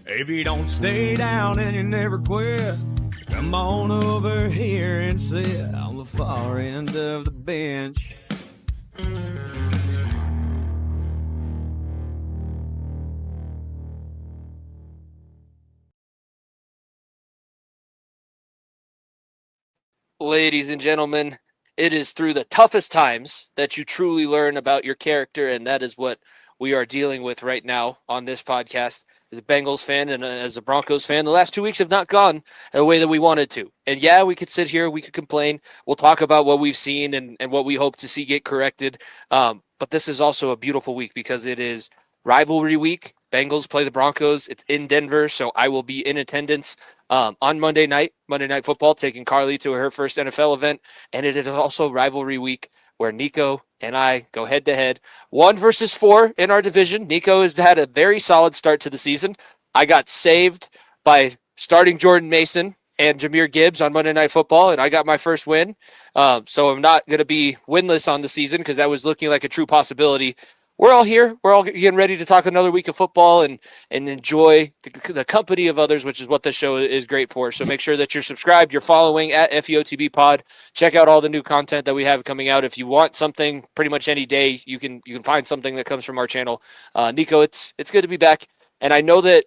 If you don't stay down and you never quit, come on over here and sit on the far end of the bench. Ladies and gentlemen, it is through the toughest times that you truly learn about your character, and that is what we are dealing with right now on this podcast. As a Bengals fan and as a Broncos fan, the last 2 weeks have not gone the way that we wanted to. And yeah, we could sit here, we could complain. We'll talk about what we've seen and what we hope to see get corrected. But this is also a beautiful week because it is rivalry week. Bengals play the Broncos. It's in Denver, so I will be in attendance on Monday Night Football, taking Carly to her first NFL event. And it is also rivalry week where Nico and I go head-to-head. 1 versus 4 in our division. Nico has had a very solid start to the season. I got saved by starting Jordan Mason and Jahmyr Gibbs on Monday Night Football, and I got my first win. So I'm not going to be winless on the season because that was looking like a true possibility. We're all here. We're all getting ready to talk another week of football and enjoy the company of others, which is what the show is great for. So make sure that you're subscribed, you're following at FEOTB Pod. Check out all the new content that we have coming out. If you want something pretty much any day, you can find something that comes from our channel. Nico, it's good to be back. And I know that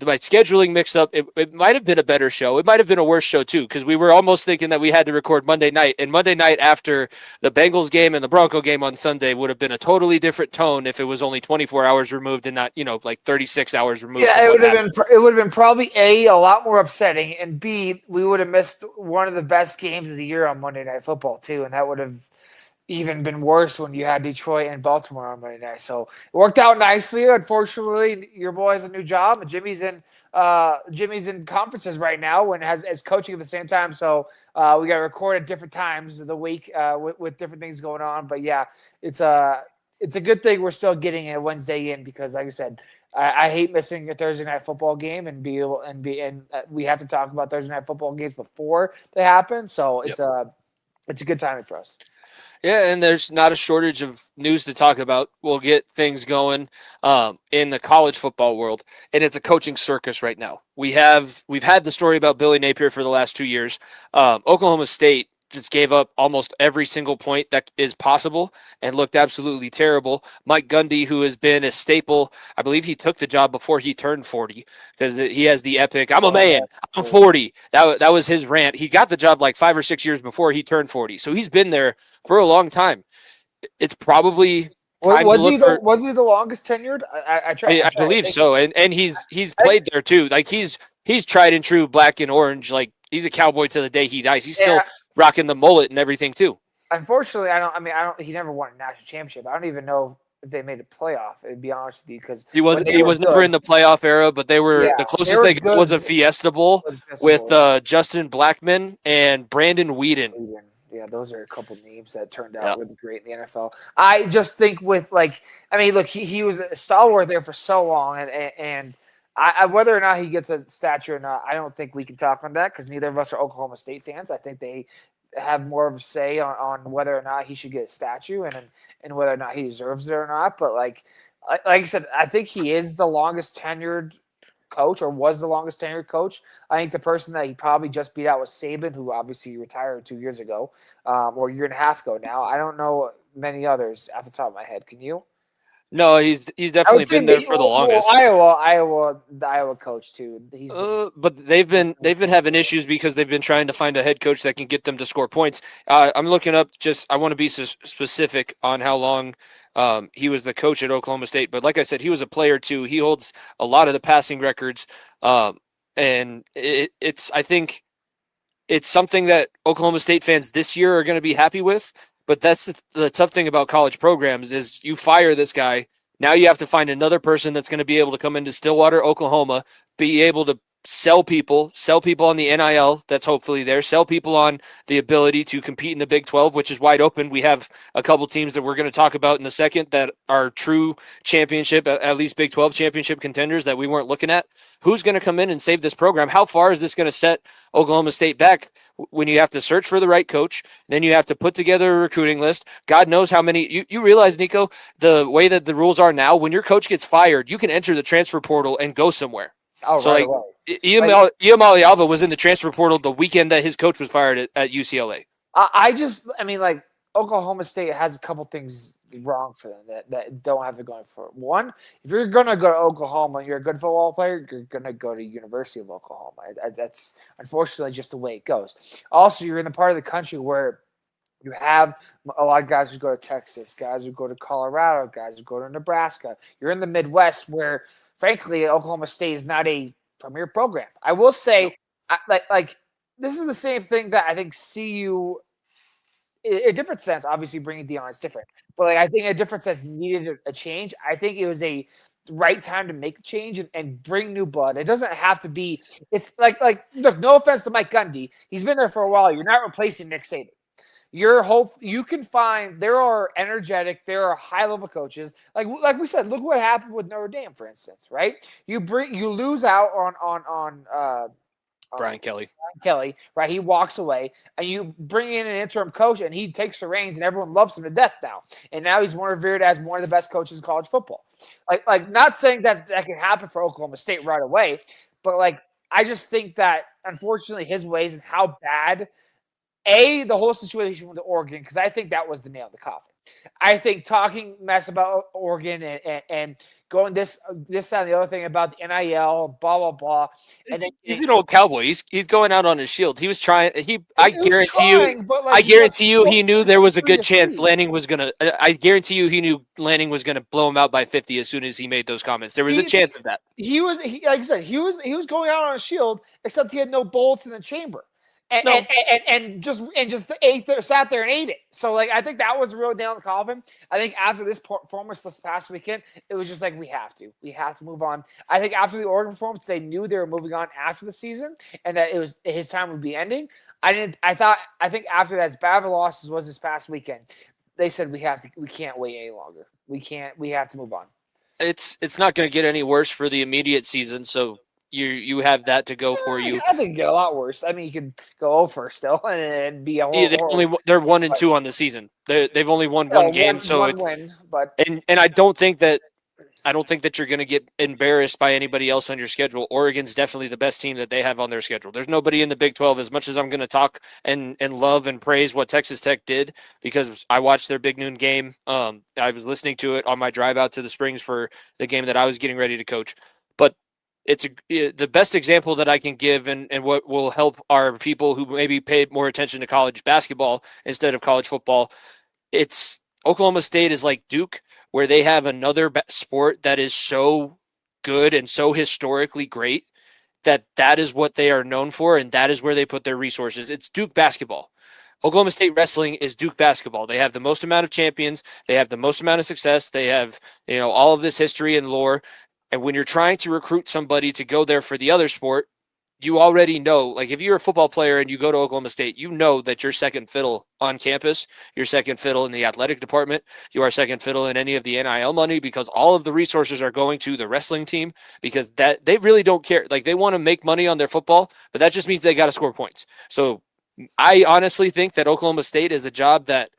my scheduling mixed up. It might have been a better show. It might have been a worse show too, because we were almost thinking that we had to record Monday night. And Monday night after the Bengals game and the Bronco game on Sunday would have been a totally different tone if it was only 24 hours removed and not, like 36 hours removed. Yeah, it would have been probably a lot more upsetting, and B, we would have missed one of the best games of the year on Monday Night Football too, and that would have even been worse when you had Detroit and Baltimore on Monday night. So it worked out nicely. Unfortunately, your boy has a new job, and Jimmy's in conferences right now and has coaching at the same time. So we got to record at different times of the week with different things going on. But yeah, it's a good thing we're still getting a Wednesday in because, like I said, I hate missing a Thursday night football game and we have to talk about Thursday night football games before they happen. So it's a good timing for us. Yeah, and there's not a shortage of news to talk about. We'll get things going in the college football world, and it's a coaching circus right now. We've had the story about Billy Napier for the last 2 years. Oklahoma State just gave up almost every single point that is possible and looked absolutely terrible. Mike Gundy, who has been a staple, I believe he took the job before he turned 40 because he has the epic, I'm a man, I'm 40. That was his rant. He got the job like 5 or 6 years before he turned 40. So he's been there for a long time. It's probably was he the longest tenured? I believe so. And he's played there too. Like he's tried and true black and orange. Like he's a Cowboy to the day he dies. He's still rocking the mullet and everything too. Unfortunately, he never won a national championship. I don't even know if they made a playoff. To be honest with you, because he was never in the playoff era, but they were the closest they got was a Fiesta Bowl with Justin Blackmon and Brandon Whedon. Yeah, those are a couple names that turned out really great in the NFL. I just think look, he was a stalwart there for so long, and I whether or not he gets a statue or not, I don't think we can talk on that because neither of us are Oklahoma State fans. I think they have more of a say on whether or not he should get a statue and whether or not he deserves it or not. But like I said, I think he is the longest tenured coach or was the longest tenured coach. I think the person that he probably just beat out was Saban, who obviously retired 2 years ago or a year and a half ago now. I don't know many others off the top of my head. Can you? No, he's definitely been there for the longest. The Iowa coach too. But they've been having issues because they've been trying to find a head coach that can get them to score points. I'm looking up. I want to be specific on how long he was the coach at Oklahoma State. But like I said, he was a player too. He holds a lot of the passing records, and I think it's something that Oklahoma State fans this year are going to be happy with. But that's the tough thing about college programs is you fire this guy. Now you have to find another person that's going to be able to come into Stillwater, Oklahoma, be able to sell people on the NIL that's hopefully there, sell people on the ability to compete in the Big 12, which is wide open. We have a couple teams that we're going to talk about in a second that are true championship, at least Big 12 championship contenders that we weren't looking at. Who's going to come in and save this program? How far is this going to set Oklahoma State back when you have to search for the right coach? Then you have to put together a recruiting list. God knows how many. You realize, Nico, the way that the rules are now, when your coach gets fired, you can enter the transfer portal and go somewhere. Oh, so right, Iamaleava was in the transfer portal the weekend that his coach was fired at UCLA. I mean, like, Oklahoma State has a couple things wrong for them that don't have it going for it. One, if you're going to go to Oklahoma and you're a good football player, you're going to go to University of Oklahoma. That's unfortunately just the way it goes. Also, you're in the part of the country where you have a lot of guys who go to Texas, guys who go to Colorado, guys who go to Nebraska. You're in the Midwest where, frankly, Oklahoma State is not a premier program. I will say, like this is the same thing that I think CU, in a different sense, obviously bringing Deion is different, but like I think in a different sense needed a change. I think it was a right time to make a change and bring new blood. It doesn't have to be. It's like look, no offense to Mike Gundy, he's been there for a while. You're not replacing Nick Saban. You can find there are energetic, there are high level coaches. Like we said, look what happened with Notre Dame, for instance, right? You lose out on Brian Kelly. Right? He walks away, and you bring in an interim coach, and he takes the reins, and everyone loves him to death now. And now he's more revered as one of the best coaches in college football. Like not saying that can happen for Oklahoma State right away, but like I just think that unfortunately his ways and how bad. The whole situation with Oregon, because I think that was the nail in the coffin. I think talking mess about Oregon and going this and the other thing about the NIL, blah blah blah. And then he's an old cowboy. He's going out on his shield. He was trying. I guarantee you, he knew there was a good chance Lanning was gonna. I guarantee you, he knew Lanning was gonna blow him out by 50 as soon as he made those comments. There was a chance of that. Like I said, he was going out on a shield, except he had no bullets in the chamber. And just sat there and ate it. So like I think that was the real nail in the coffin. I think after this performance this past weekend, it was just like we have to move on. I think after the Oregon performance, they knew they were moving on after the season, and that his time would be ending. I think after that, as bad of a loss as was this past weekend, they said we can't wait any longer. We have to move on. It's not going to get any worse for the immediate season. So. You have that to go for you. I think it get a lot worse. I mean, you could go over still and be a they're 1-2 on the season. They've only won one game, so one win. But and I don't think that you're going to get embarrassed by anybody else on your schedule. Oregon's definitely the best team that they have on their schedule. There's nobody in the Big 12. As much as I'm going to talk and love and praise what Texas Tech did, because I watched their Big Noon game. I was listening to it on my drive out to the Springs for the game that I was getting ready to coach, but. It's the best example that I can give and what will help our people who maybe paid more attention to college basketball instead of college football. It's Oklahoma State is like Duke, where they have another sport that is so good and so historically great that is what they are known for, and that is where they put their resources. It's Duke basketball. Oklahoma State wrestling is Duke basketball. They have the most amount of champions. They have the most amount of success. They have all of this history and lore. And when you're trying to recruit somebody to go there for the other sport, you already know, like if you're a football player and you go to Oklahoma State, you know that you're second fiddle on campus, you're second fiddle in the athletic department, you are second fiddle in any of the NIL money because all of the resources are going to the wrestling team because that they really don't care. Like they want to make money on their football, but that just means they got to score points. So I honestly think that Oklahoma State is a job that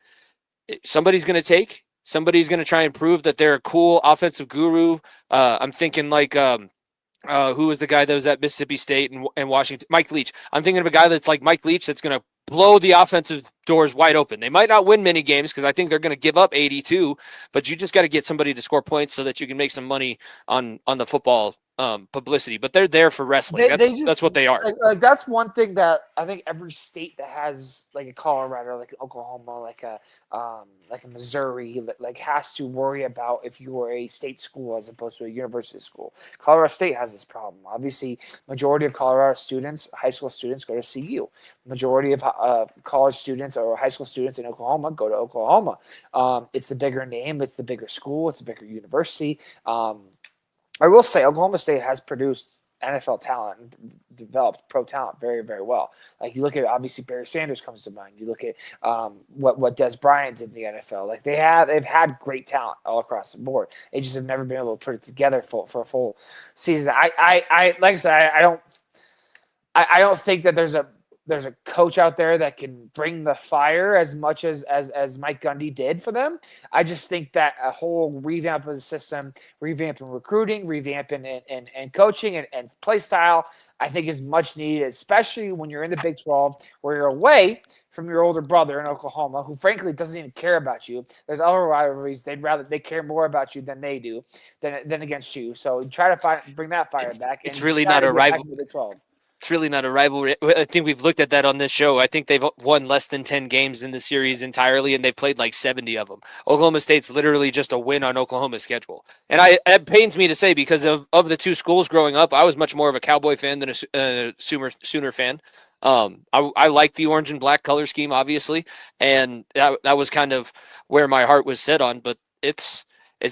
somebody's going to take. Somebody's going to try and prove that they're a cool offensive guru. I'm thinking like who was the guy that was at Mississippi State and Washington? Mike Leach. I'm thinking of a guy that's like Mike Leach that's going to blow the offensive doors wide open. They might not win many games because I think they're going to give up 82, but you just got to get somebody to score points so that you can make some money on the football publicity. But they're there for wrestling. That's what they are. Like that's one thing that I think every state that has like a Colorado, like Oklahoma, like a Missouri, like has to worry about if you are a state school as opposed to a university school. Colorado State has this problem. Obviously, majority of Colorado students, high school students, go to CU. Majority of college students or high school students in Oklahoma go to Oklahoma. It's the bigger name. It's the bigger school. It's a bigger university. I will say Oklahoma State has produced NFL talent and developed pro talent very, very well. Like you look at, obviously Barry Sanders comes to mind. You look at what Des Bryant did in the NFL. Like they've had great talent all across the board. They just have never been able to put it together for a full season. I like I said, I don't think that there's a coach out there that can bring the fire as much as Mike Gundy did for them. I just think that a whole revamp of the system, revamping recruiting, revamping and coaching and play style, I think is much needed, especially when you're in the Big 12 where you're away from your older brother in Oklahoma, who frankly doesn't even care about you. There's other rivalries they care more about you than they do than against you. So try to bring that fire back. It's really not a rival. Big 12. It's really not a rivalry. I think we've looked at that on this show. I think they've won less than 10 games in the series entirely, and they've played like 70 of them. Oklahoma State's literally just a win on Oklahoma's schedule. And it pains me to say, because of the two schools growing up, I was much more of a Cowboy fan than a Sooner fan. I like the orange and black color scheme, obviously, and that was kind of where my heart was set on. But it's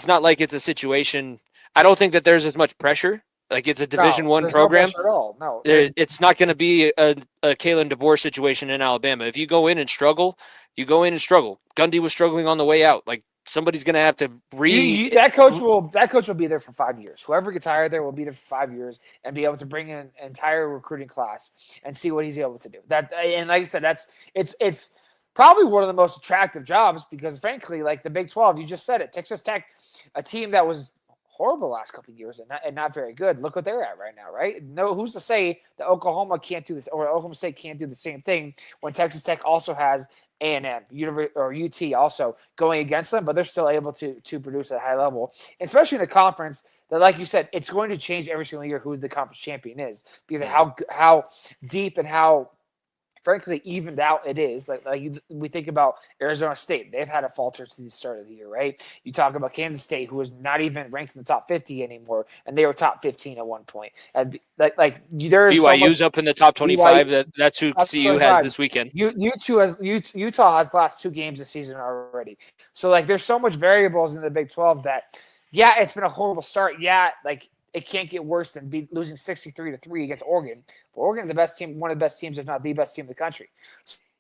not like it's a situation. I don't think that there's as much pressure. Like it's a Division I program. No at all. No, it's not going to be a Kalen DeBoer situation in Alabama. If you go in and struggle, you go in and struggle. Gundy was struggling on the way out. Like somebody's going to have to that coach will be there for 5 years. Whoever gets hired there will be there for 5 years and be able to bring in an entire recruiting class and see what he's able to do. And like I said, it's probably one of the most attractive jobs because frankly, like the Big 12, you just said it. Texas Tech, a team that was horrible last couple of years and not very good. Look what they're at right now, right? No, who's to say that Oklahoma can't do this or Oklahoma State can't do the same thing when Texas Tech also has A&M, or UT also going against them, but they're still able to produce at a high level, especially in a conference that, like you said, it's going to change every single year who the conference champion is because of how deep and how frankly evened out it is. We think about Arizona State. They've had a falter to the start of the year, right? You talk about Kansas State, who is not even ranked in the top 50 anymore, and they were top 15 at one point. And there is BYU's up in the top 25. That's who CU has this weekend. Utah has the last 2 games this season already. So there's so much variables in the Big 12 that it's been a horrible start. It can't get worse than losing 63-3 against Oregon. But Oregon's the best team, one of the best teams, if not the best team in the country.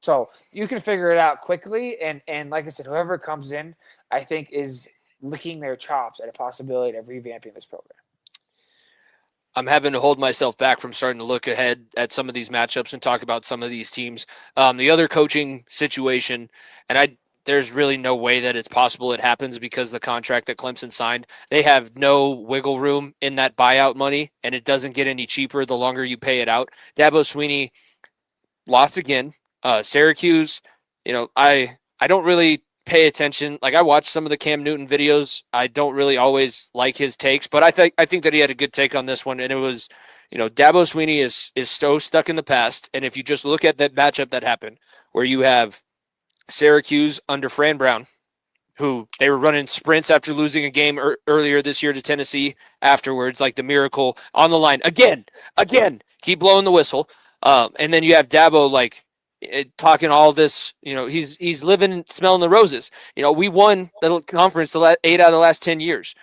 So you can figure it out quickly. And like I said, whoever comes in, I think, is licking their chops at a possibility of revamping this program. I'm having to hold myself back from starting to look ahead at some of these matchups and talk about some of these teams. The other coaching situation, and there's really no way that it's possible it happens because the contract that Clemson signed, they have no wiggle room in that buyout money, and it doesn't get any cheaper the longer you pay it out. Dabo Swinney lost again. Syracuse, I don't really pay attention. Like I watched some of the Cam Newton videos. I don't really always like his takes, but I think that he had a good take on this one, and it was, Dabo Swinney is so stuck in the past, and if you just look at that matchup that happened, where you have Syracuse under Fran Brown, who they were running sprints after losing a game earlier this year to Tennessee afterwards, like the miracle on the line. Again, keep blowing the whistle. And then you have Dabo talking all this, he's living and smelling the roses. We won the conference 8 out of the last 10 years.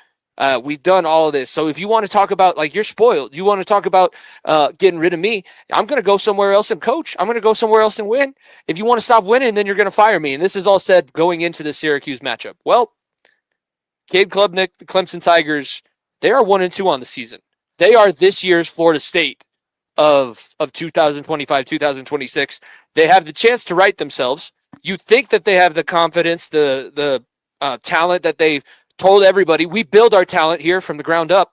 We've done all of this. So if you want to talk about you're spoiled, you want to talk about getting rid of me, I'm going to go somewhere else and coach. I'm going to go somewhere else and win. If you want to stop winning, then you're going to fire me. And this is all said going into the Syracuse matchup. Well, Cade Klubnik, the Clemson Tigers, they are 1-2 on the season. They are this year's Florida State of 2025, 2026. They have the chance to right themselves. You think that they have the confidence, the talent that they've told everybody, we build our talent here from the ground up.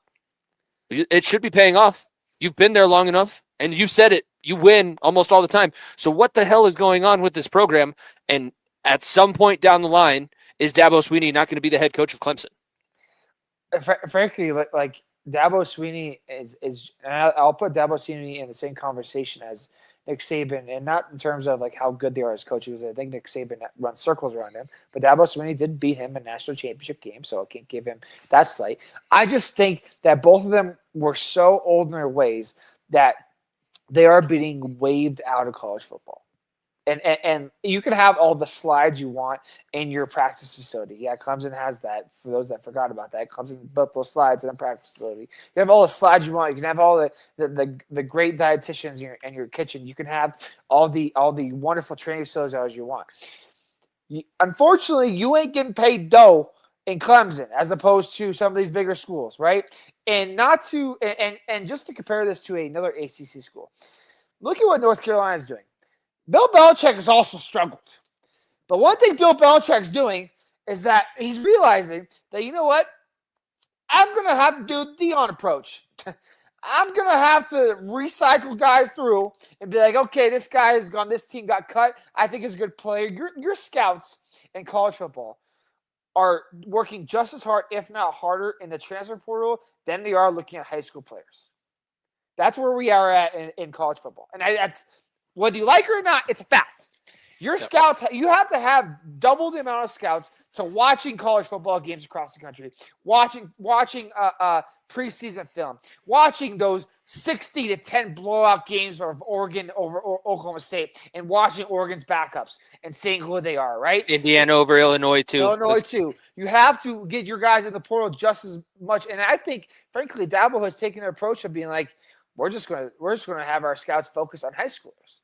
It should be paying off. You've been there long enough, and you said it. You win almost all the time. So what the hell is going on with this program? And at some point down the line, is Dabo Swinney not going to be the head coach of Clemson? Frankly, Dabo Swinney is I'll put Dabo Swinney in the same conversation as Nick Saban, and not in terms of how good they are as coaches. I think Nick Saban runs circles around him, but Dabo Swinney did beat him in national championship game, so I can't give him that slight. I just think that both of them were so old in their ways that they are being waved out of college football. And you can have all the slides you want in your practice facility. Yeah, Clemson has that. For those that forgot about that, Clemson built those slides in the practice facility. You can have all the slides you want. You can have all the great dietitians in your kitchen. You can have all the wonderful training facilities as you want. Unfortunately, you ain't getting paid dough in Clemson as opposed to some of these bigger schools, right? And just to compare this to another ACC school, look at what North Carolina is doing. Bill Belichick has also struggled. But one thing Bill Belichick's doing is that he's realizing that, you know what? I'm going to have to do the Deion approach. I'm going to have to recycle guys through and be like, okay, this guy has gone, this team got cut. I think he's a good player. Your scouts in college football are working just as hard, if not harder, in the transfer portal than they are looking at high school players. That's where we are at in college football. And that's, whether you like it or not, it's a fact. Your scouts, you have to have double the amount of scouts to watching college football games across the country, watching preseason film, watching those 60-10 blowout games of Oregon over Oklahoma State, and watching Oregon's backups and seeing who they are, right? Indiana over Illinois too. You have to get your guys in the portal just as much. And I think, frankly, Dabo has taken an approach of being like, we're just gonna have our scouts focus on high schoolers.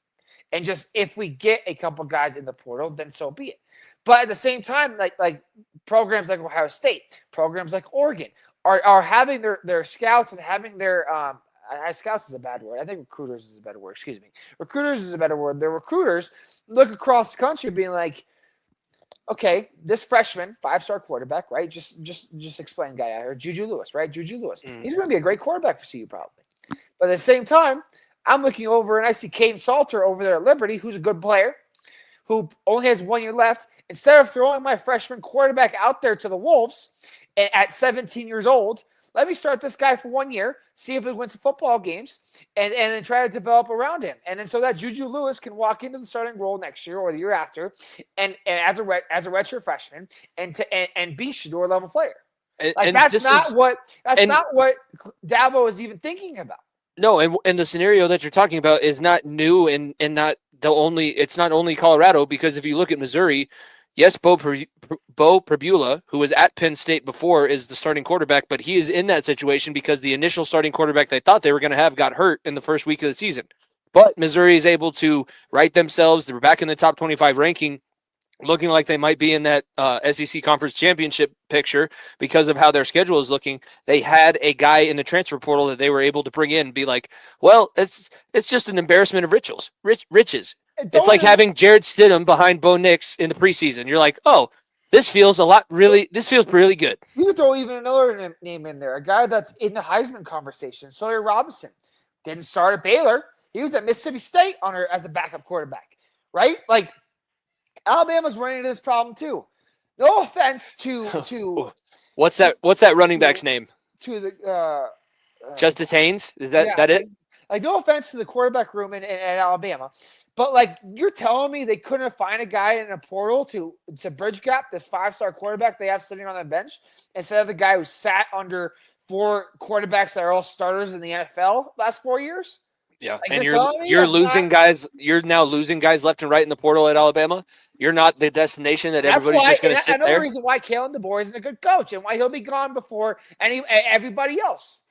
And just if we get a couple guys in the portal, then so be it. But at the same time, like programs like Ohio State, programs like Oregon are having their scouts and having their scouts is a bad word. I think recruiters is a better word. Excuse me. Recruiters is a better word. Their recruiters look across the country being like, okay, this freshman, 5-star quarterback, right? Just explain guy out here. Juju Lewis, right? Juju Lewis. He's going to be a great quarterback for CU probably. But at the same time, I'm looking over and I see Caden Salter over there at Liberty, who's a good player, who only has 1 year left. Instead of throwing my freshman quarterback out there to the Wolves at 17 years old, let me start this guy for 1 year, see if he wins some football games, and then try to develop around him. And then so that Juju Lewis can walk into the starting role next year or the year after, and as a redshirt freshman, and be Shador level player. That's not what Dabo is even thinking about. No, and the scenario that you're talking about is not new and not the only. It's not only Colorado, because if you look at Missouri, yes, Bo Pribula, who was at Penn State before, is the starting quarterback, but he is in that situation because the initial starting quarterback they thought they were going to have got hurt in the first week of the season. But Missouri is able to right themselves. They're back in the top 25 ranking, looking like they might be in that SEC Conference Championship picture because of how their schedule is looking. They had a guy in the transfer portal that they were able to bring in and be like, well, it's just an embarrassment of riches. It's like having Jared Stidham behind Bo Nix in the preseason. You're like, oh, this feels really good. You could throw even another name in there, a guy that's in the Heisman conversation, Sawyer Robinson. Didn't start at Baylor. He was at Mississippi State as a backup quarterback, right? Like, Alabama's running into this problem too. No offense to what's that running back's name? To the Justice Haynes? Is that it? Like, no offense to the quarterback room in Alabama, but like, you're telling me they couldn't find a guy in a portal to bridge gap this 5-star quarterback they have sitting on the bench instead of the guy who sat under 4 quarterbacks that are all starters in the NFL last 4 years? Yeah, like, and you're losing guys. You're now losing guys left and right in the portal at Alabama. You're not the destination that everybody's just going to sit there. Another reason why Kalen DeBoer isn't a good coach and why he'll be gone before everybody else.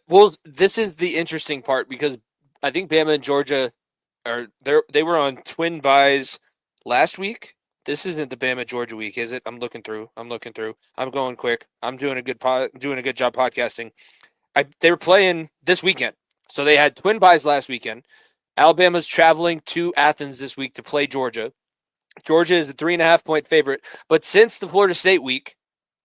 Well, this is the interesting part because I think Bama and Georgia they were on twin buys last week. This isn't the Bama Georgia week, is it? I'm looking through. I'm going quick. I'm doing a good job podcasting. They were playing this weekend. So they had twin buys last weekend. Alabama's traveling to Athens this week to play Georgia. Georgia is a 3.5-point favorite. But since the Florida State week,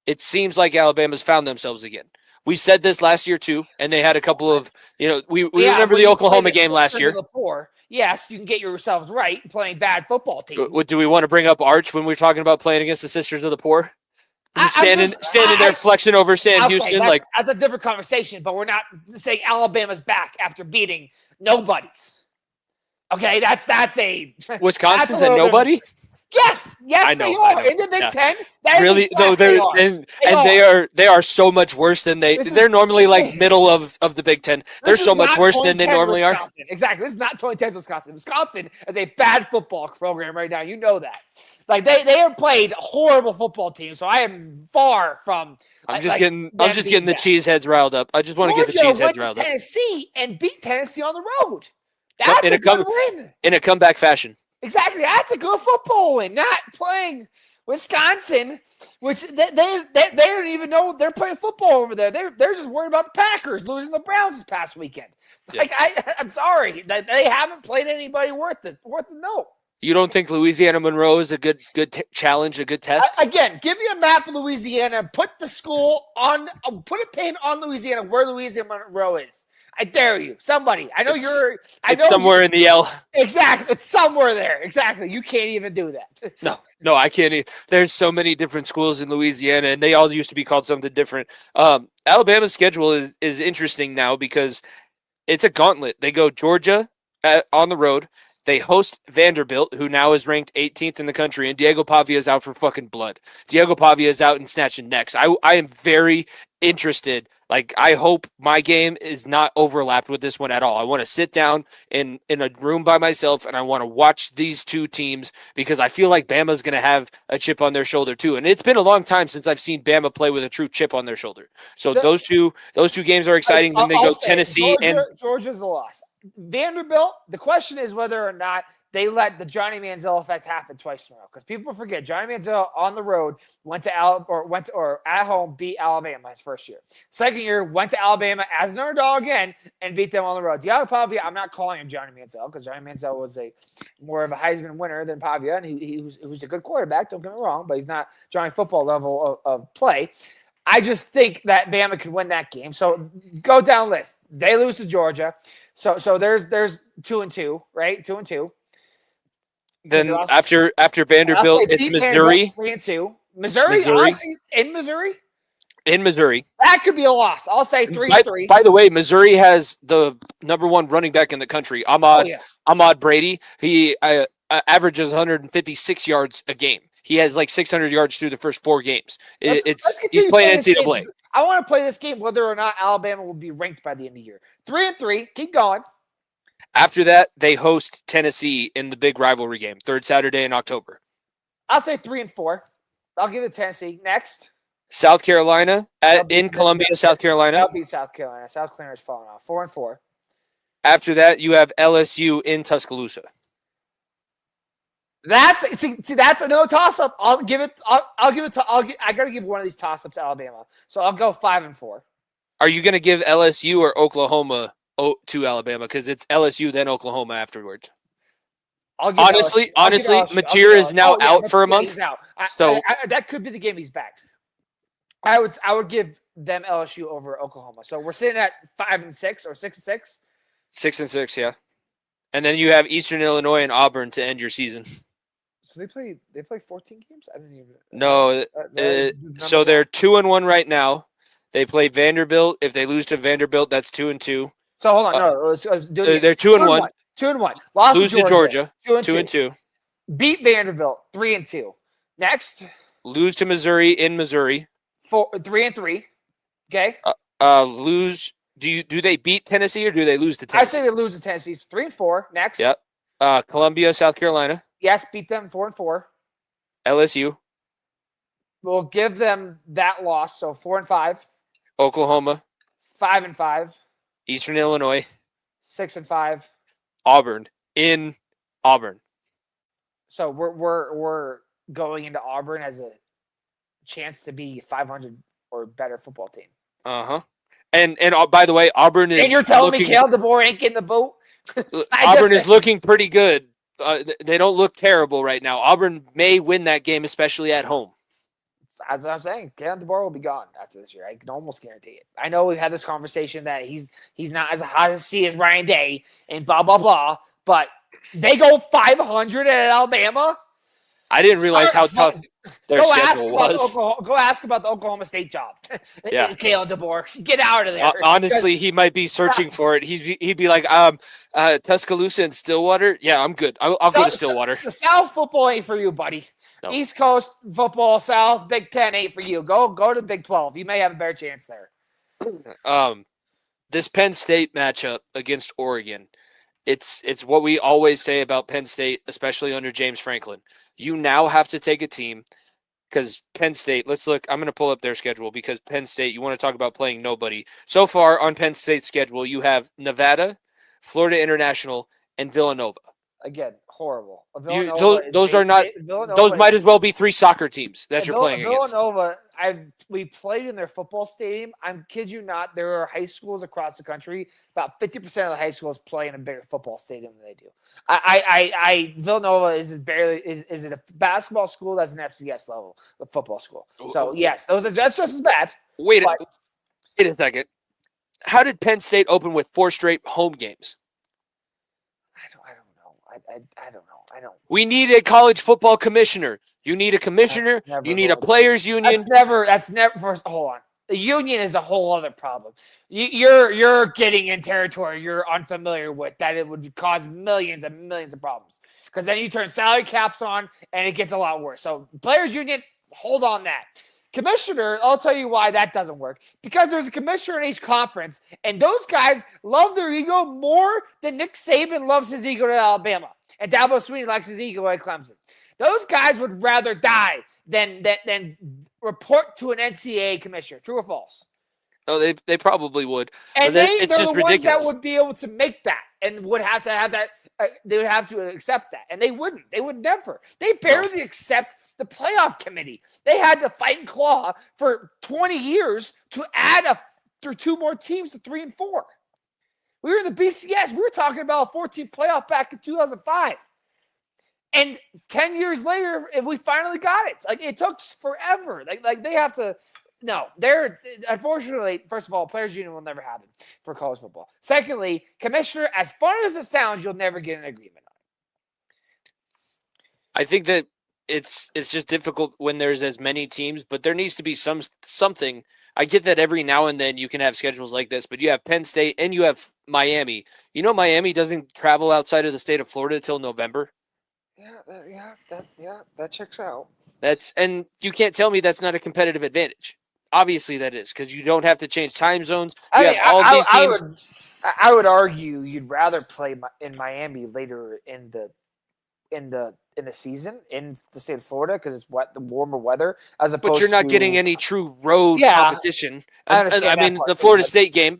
it seems like Alabama's found themselves again. We said this last year too, and they had a couple of, we remember the Oklahoma game last year. Yes, you can get yourselves right playing bad football teams. Do we want to bring up Arch when we're talking about playing against the Sisters of the Poor? Standing there flexing over Sam Houston. That's a different conversation, but we're not saying Alabama's back after beating nobodies. Okay, that's a Wisconsin's a nobody? Yes, I know, they I are know. in the Big Yeah. Ten. That is Really, a fact, though, they are. they are so much worse than they're normally like middle of the Big Ten. They're so much worse than they normally are. Exactly. This is not 2010 Wisconsin. Wisconsin is a bad football program right now. You know that. Like they have played a horrible football team, so I am far from. I'm just getting the cheeseheads riled up. I just want to get the Georgia cheeseheads went riled to up. Tennessee and beat Tennessee on the road. That's a good win. In a comeback fashion. Exactly. That's a good football win. Not playing Wisconsin, which they don't even know they're playing football over there. They're just worried about the Packers losing the Browns this past weekend. Yeah. Like I'm sorry, they haven't played anybody worth the note. You don't think Louisiana Monroe is a good challenge, a good test? Again, give me a map of Louisiana. Put the school on. Put a pin on Louisiana where Louisiana Monroe is. I dare you, somebody. I know it's somewhere in the L. Exactly, it's somewhere there. Exactly, you can't even do that. No, I can't. There's so many different schools in Louisiana, and they all used to be called something different. Alabama's schedule is interesting now because it's a gauntlet. They go Georgia on the road. They host Vanderbilt, who now is ranked 18th in the country, and Diego Pavia is out for fucking blood. Diego Pavia is out and snatching necks. I am very interested. Like, I hope my game is not overlapped with this one at all. I want to sit down in a room by myself, and I want to watch these two teams because I feel like Bama's going to have a chip on their shoulder too. And it's been a long time since I've seen Bama play with a true chip on their shoulder. So those two games are exciting. Then they go Tennessee Georgia's the loss. Vanderbilt, the question is whether or not they let the Johnny Manziel effect happen twice in a row. Because people forget Johnny Manziel on the road went to at home beat Alabama his first year. Second year went to Alabama as an underdog again and beat them on the road. Diego Pavia, I'm not calling him Johnny Manziel because Johnny Manziel was more of a Heisman winner than Pavia, and who's a good quarterback. Don't get me wrong, but he's not Johnny football level of play. I just think that Bama could win that game. So go down the list. They lose to Georgia. So there's 2-2, right? 2-2. Then after Vanderbilt, it's Missouri. 3-2. Missouri, honestly, in Missouri? In Missouri. That could be a loss. I'll say 3-3. By the way, Missouri has the number one running back in the country, Ahmad Brady. He averages 156 yards a game. He has like 600 yards through the first 4 games. He's playing NCAA. I want to play this game whether or not Alabama will be ranked by the end of the year. 3-3. Keep going. After that, they host Tennessee in the big rivalry game, third Saturday in October. I'll say 3-4. I'll give it to Tennessee. Next. South Carolina in Columbia, South Carolina. That'll be South Carolina. South Carolina's falling off. 4-4. After that, you have LSU in Tuscaloosa. That's another toss-up. I gotta give one of these toss-ups to Alabama. So I'll go 5-4. Are you gonna give LSU or Oklahoma to Alabama? Because it's LSU then Oklahoma afterwards. Honestly, Mateer is now out for a month. He's out. So that could be the game he's back. I would give them LSU over Oklahoma. So we're sitting at 5-6 or 6-6. 6-6, yeah. And then you have Eastern Illinois and Auburn to end your season. So they play 14 games? I didn't even No. So they're 2-1 right now. They play Vanderbilt. If they lose to Vanderbilt, that's 2-2. So hold on, let's do it. They're 2-1. 2-1. Lost lose to Georgia. 2-2. Beat Vanderbilt 3-2. Next. Lose to Missouri in Missouri. 3-3. Okay. Lose. Do they beat Tennessee or do they lose to Tennessee? I say they lose to Tennessee. It's 3-4. Next. Yep. Columbia, South Carolina. Yes, beat them 4-4. LSU. We'll give them that loss. So 4-5. Oklahoma. 5-5. Eastern Illinois. 6-5. Auburn in Auburn. So we're going into Auburn as a chance to be 500 or better football team. Uh-huh. And by the way, Auburn is. And you're telling me Kale DeBoer ain't getting the boat? Auburn is looking pretty good. They don't look terrible right now. Auburn may win that game, especially at home. That's what I'm saying. Kale DeBoer will be gone after this year. I can almost guarantee it. I know we've had this conversation that he's not as hot as C as Ryan Day and blah blah blah. But they go 500 at Alabama. I didn't realize how tough their schedule was. Go ask about the Oklahoma State job. Yeah. Kalen DeBoer, get out of there. Honestly, he might be searching for it. He'd be like, Tuscaloosa and Stillwater. Yeah, I'm good. I'll go to Stillwater. The South football ain't for you, buddy. No. East Coast football, South, Big 10 ain't for you. Go to the Big 12. You may have a better chance there. This Penn State matchup against Oregon, it's what we always say about Penn State, especially under James Franklin. You now have to take a team because Penn State, let's look. I'm going to pull up their schedule because Penn State, you want to talk about playing nobody. So far on Penn State's schedule, you have Nevada, Florida International, and Villanova. Again, horrible. Those might as well be 3 soccer teams that you're playing against. Villanova, we played in their football stadium. I'm kid you not. There are high schools across the country. About 50% of the high schools play in a bigger football stadium than they do. Villanova is it a basketball school that's an FCS level of football school. So yes, that's just as bad. Wait a second. How did Penn State open with 4 straight home games? I don't know. I don't. We need a college football commissioner. You need a commissioner. You need a players union. That's never. First, hold on. The union is a whole other problem. You're getting in territory you're unfamiliar with that it would cause millions and millions of problems because then you turn salary caps on and it gets a lot worse. So players union, hold on that. Commissioner, I'll tell you why that doesn't work. Because there's a commissioner in each conference, and those guys love their ego more than Nick Saban loves his ego at Alabama, and Dabo Swinney likes his ego at Clemson. Those guys would rather die than report to an NCAA commissioner. True or false? Oh, they probably would. And they're the ones that would be able to make that and would have to have that. They would have to accept that, and they wouldn't. They would never. They barely accept the playoff committee. They had to fight and claw for 20 years to add 2 more teams to 3 and 4. We were in the BCS. We were talking about a 14 playoff back in 2005. And 10 years later, if we finally got it, like it took forever. Like they have to. No, unfortunately, first of all, players union will never happen for college football. Secondly, commissioner, as fun as it sounds, you'll never get an agreement on it. I think that it's just difficult when there's as many teams, but there needs to be something. I get that every now and then you can have schedules like this, but you have Penn State and you have Miami. You know, Miami doesn't travel outside of the state of Florida till November. That checks out. And you can't tell me that's not a competitive advantage. Obviously, that is because you don't have to change time zones. These teams. I would argue you'd rather play in Miami later in the season in the state of Florida because it's the warmer weather as opposed. But you're not getting any true road competition. I mean, the Florida State game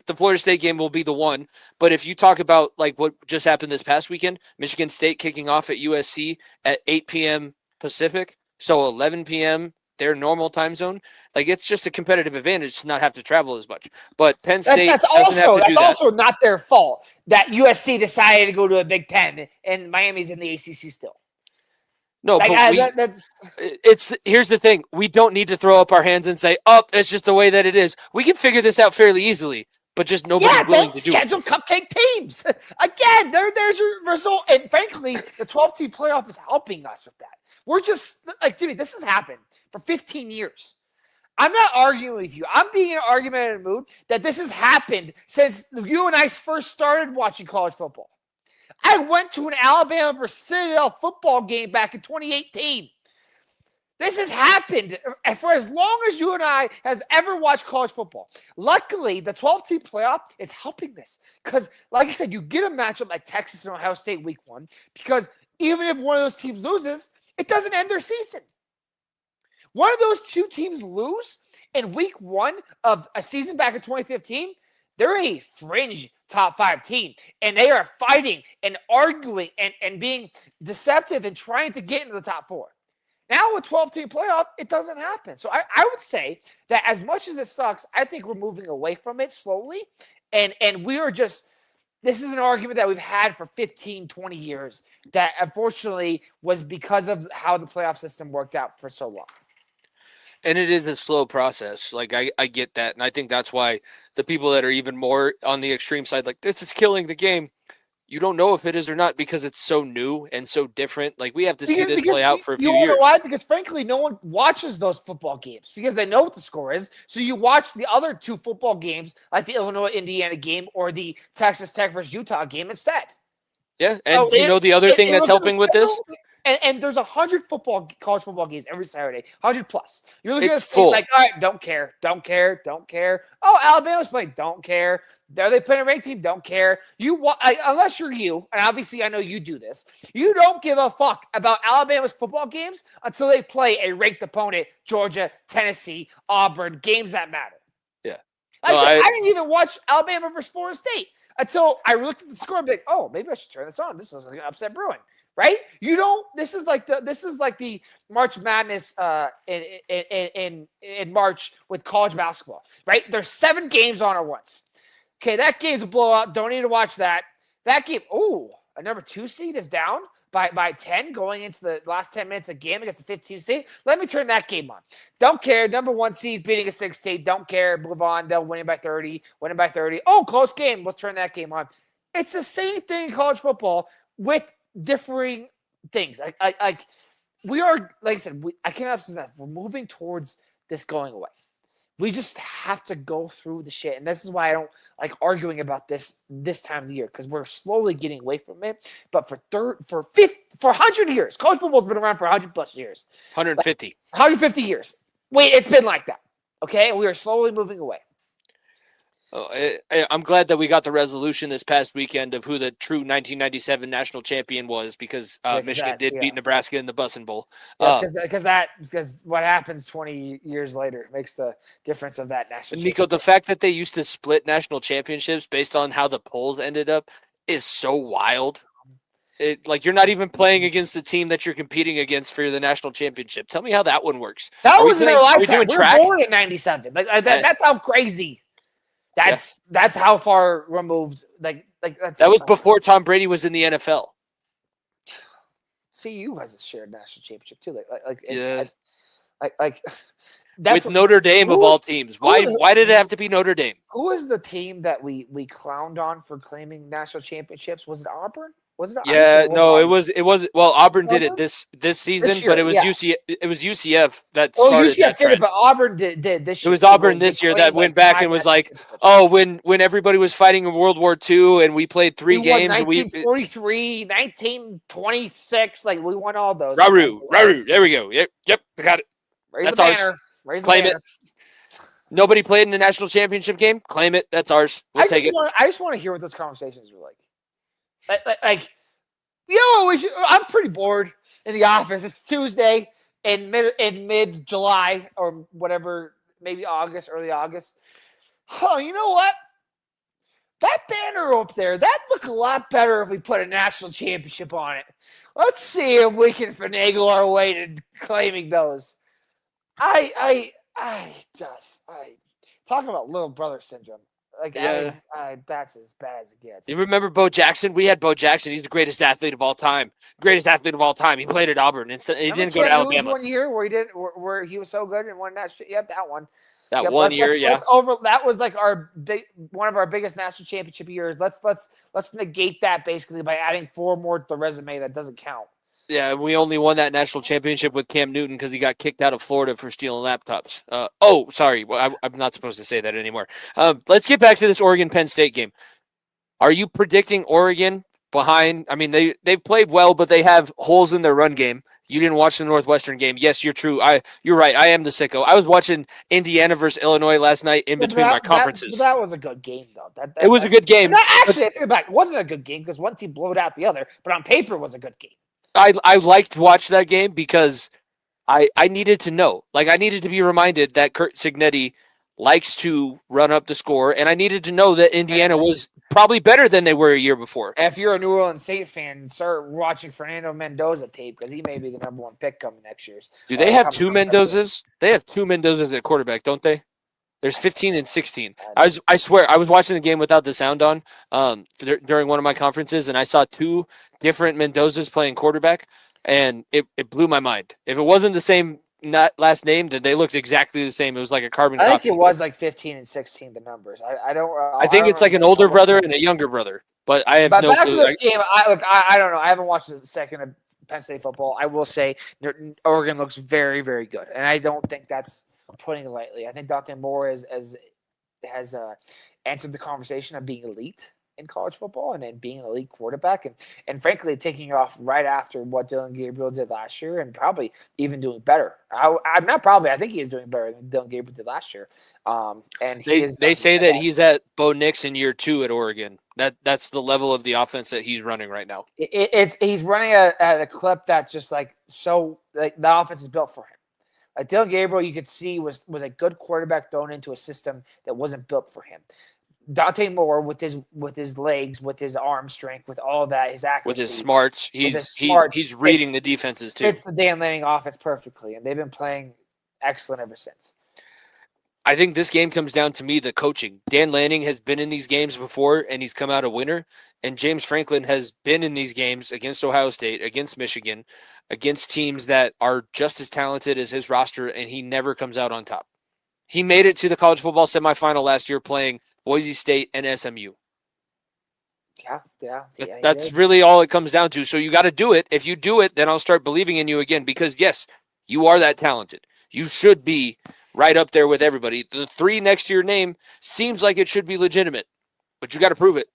will be the one. But if you talk about like what just happened this past weekend, Michigan State kicking off at USC at 8 p.m. Pacific, so 11 p.m. their normal time zone. Like it's just a competitive advantage to not have to travel as much. But Penn State that's also not their fault that USC decided to go to a Big Ten and Miami's in the ACC still. No, but here's the thing. We don't need to throw up our hands and say, it's just the way that it is. We can figure this out fairly easily, but just nobody's willing to do it. Schedule cupcake teams. Again, there's your result. And frankly, the 12-team playoff is helping us with that. We're just like, Jimmy, this has happened for 15 years. I'm not arguing with you. I'm being in an argumentative mood that this has happened since you and I first started watching college football. I went to an Alabama versus Citadel football game back in 2018. This has happened for as long as you and I has ever watched college football. Luckily, the 12-team playoff is helping this because, like I said, you get a matchup like Texas and Ohio State week 1 because even if one of those teams loses, it doesn't end their season. One of those 2 teams lose in week 1 of a season back in 2015, they're a fringe top 5 team, and they are fighting and arguing and being deceptive and trying to get into the top 4. Now with 12-team playoff, it doesn't happen. So I would say that as much as it sucks, I think we're moving away from it slowly, and we are just – this is an argument that we've had for 15, 20 years that unfortunately was because of how the playoff system worked out for so long. And it is a slow process. Like, I get that. And I think that's why the people that are even more on the extreme side, like, this is killing the game. you don't know if it is or not because it's so new and so different. Like we have to see this play out for a few years. You know why? Because frankly, no one watches those football games because they know what the score is. So you watch the other 2 football games, like the Illinois-Indiana game or the Texas Tech versus Utah game instead. Yeah, and the other thing that's helping with this? And there's 100 college football games every Saturday, 100 plus. You're looking at this full. Like, all right, don't care. Oh, Alabama's playing, don't care. Are they playing a ranked team? Don't care. Unless you're you, and obviously I know you do this. You don't give a fuck about Alabama's football games until they play a ranked opponent, Georgia, Tennessee, Auburn, games that matter. Yeah. I didn't even watch Alabama versus Florida State until I looked at the score and be like, oh, maybe I should turn this on. This is like an upset brewing. Right? You don't. This is like the March Madness in March with college basketball. Right? There's 7 games on at once. Okay, that game's a blowout. Don't need to watch that. That game. Oh, a number 2 seed is down by 10 going into the last 10 minutes of the game against a 15 seed. Let me turn that game on. Don't care. Number 1 seed beating a 6 seed. Don't care. Move on. They'll win it by 30. Winning by 30. Oh, close game. Let's turn that game on. It's the same thing in college football with differing things. Like we are, like I said, I can't emphasize that we're moving towards this going away. We just have to go through the shit, and this is why I don't like arguing about this time of the year because we're slowly getting away from it. But for 100 years, college football's been around for 100 plus years, 150, 150 years. Wait, it's been like that. Okay, we are slowly moving away. I'm glad that we got the resolution this past weekend of who the true 1997 national champion was because Michigan did beat Nebraska in the Bussin' Bowl. Because what happens 20 years later makes the difference of that national championship. Nico, the fact that they used to split national championships based on how the polls ended up is so wild. Like you're not even playing against the team that you're competing against for the national championship. Tell me how that one works. That was in our lifetime. We were born in 97. That's how crazy. That's how far removed. That was before Tom Brady was in the NFL. CU has a shared national championship too. With Notre Dame of all teams. Why did it have to be Notre Dame? Who was the team that we clowned on for claiming national championships? Was it Auburn? Was it? Yeah, no, it was. Well, Auburn did it this season, but it was UCF. It was UCF that started UCF that did trend. it, but Auburn did this year. It was Auburn this year that went back and was like, oh, when everybody was fighting in World War II and we played 3 games. 1943, 1926, like we won all those. Raru. There we go. Yep, I got it. That's ours. Claim it. Nobody played in the national championship game. Claim it. That's ours. We'll take it. I just want to hear what those conversations were like. I'm pretty bored in the office. It's Tuesday in mid July or whatever, maybe August, early August. Oh, you know what? That banner up there, that look a lot better if we put a national championship on it. Let's see if we can finagle our way to claiming those. I talking about little brother syndrome. That's as bad as it gets. You remember Bo Jackson? We had Bo Jackson. He's the greatest athlete of all time. He played at Auburn. He didn't go to Alabama. 1 year where he was so good and won that. Yep, that one. That 1 year, That was like one of our biggest national championship years. Let's negate that basically by adding 4 more to the resume that doesn't count. Yeah, we only won that national championship with Cam Newton because he got kicked out of Florida for stealing laptops. Sorry. Well, I'm not supposed to say that anymore. Let's get back to this Oregon-Penn State game. Are you predicting Oregon behind? I mean, they've played well, but they have holes in their run game. You didn't watch the Northwestern game. Yes, you're true. You're right. I am the sicko. I was watching Indiana versus Illinois last night in between my conferences. That was a good game, though. It was a good game. Actually, I take it back. It wasn't a good game because one team blew out the other, but on paper it was a good game. I liked to watch that game because I needed to know. Like, I needed to be reminded that Kurt Cignetti likes to run up the score, and I needed to know that Indiana was probably better than they were a year before. If you're a New Orleans Saint fan, start watching Fernando Mendoza tape because he may be the number 1 pick coming next year. Do they have 2 Mendozas? They have 2 Mendozas at quarterback, don't they? There's 15 and 16. I swear, I was watching the game without the sound on during one of my conferences, and I saw 2 different Mendozas playing quarterback, and it blew my mind. If it wasn't the same last name, that they looked exactly the same. It was like a carbon I think copy. it was like 15 and 16, the numbers. I don't. I think it's like an older brother and a younger brother, but I have But no back to clue. this game, I don't know. I haven't watched the second of Penn State football. I will say Oregon looks very, very good, and I don't think that's putting it lightly. I think Dante Moore has answered the conversation of being elite in college football and being an elite quarterback, and frankly taking off right after what Dillon Gabriel did last year, and probably even doing better. I'm not probably. I think he is doing better than Dillon Gabriel did last year. And they say that he's at Bo Nix in year 2 at Oregon. That's the level of the offense that he's running right now. He's running at a clip that's just like so like the offense is built for him. Like Dillon Gabriel, you could see was a good quarterback thrown into a system that wasn't built for him. Dante Moore with his legs, with his arm strength, with all that, his accuracy, with his smarts, he's reading the defenses too. It's the Dan Lanning offense perfectly, and they've been playing excellent ever since. I think this game comes down to me, the coaching. Dan Lanning has been in these games before, and he's come out a winner. And James Franklin has been in these games against Ohio State, against Michigan, against teams that are just as talented as his roster, and he never comes out on top. He made it to the college football semifinal last year playing Boise State and SMU. Yeah. That's really all it comes down to. So you got to do it. If you do it, then I'll start believing in you again because, yes, you are that talented. You should be right up there with everybody. The 3 next to your name seems like it should be legitimate, but you got to prove it.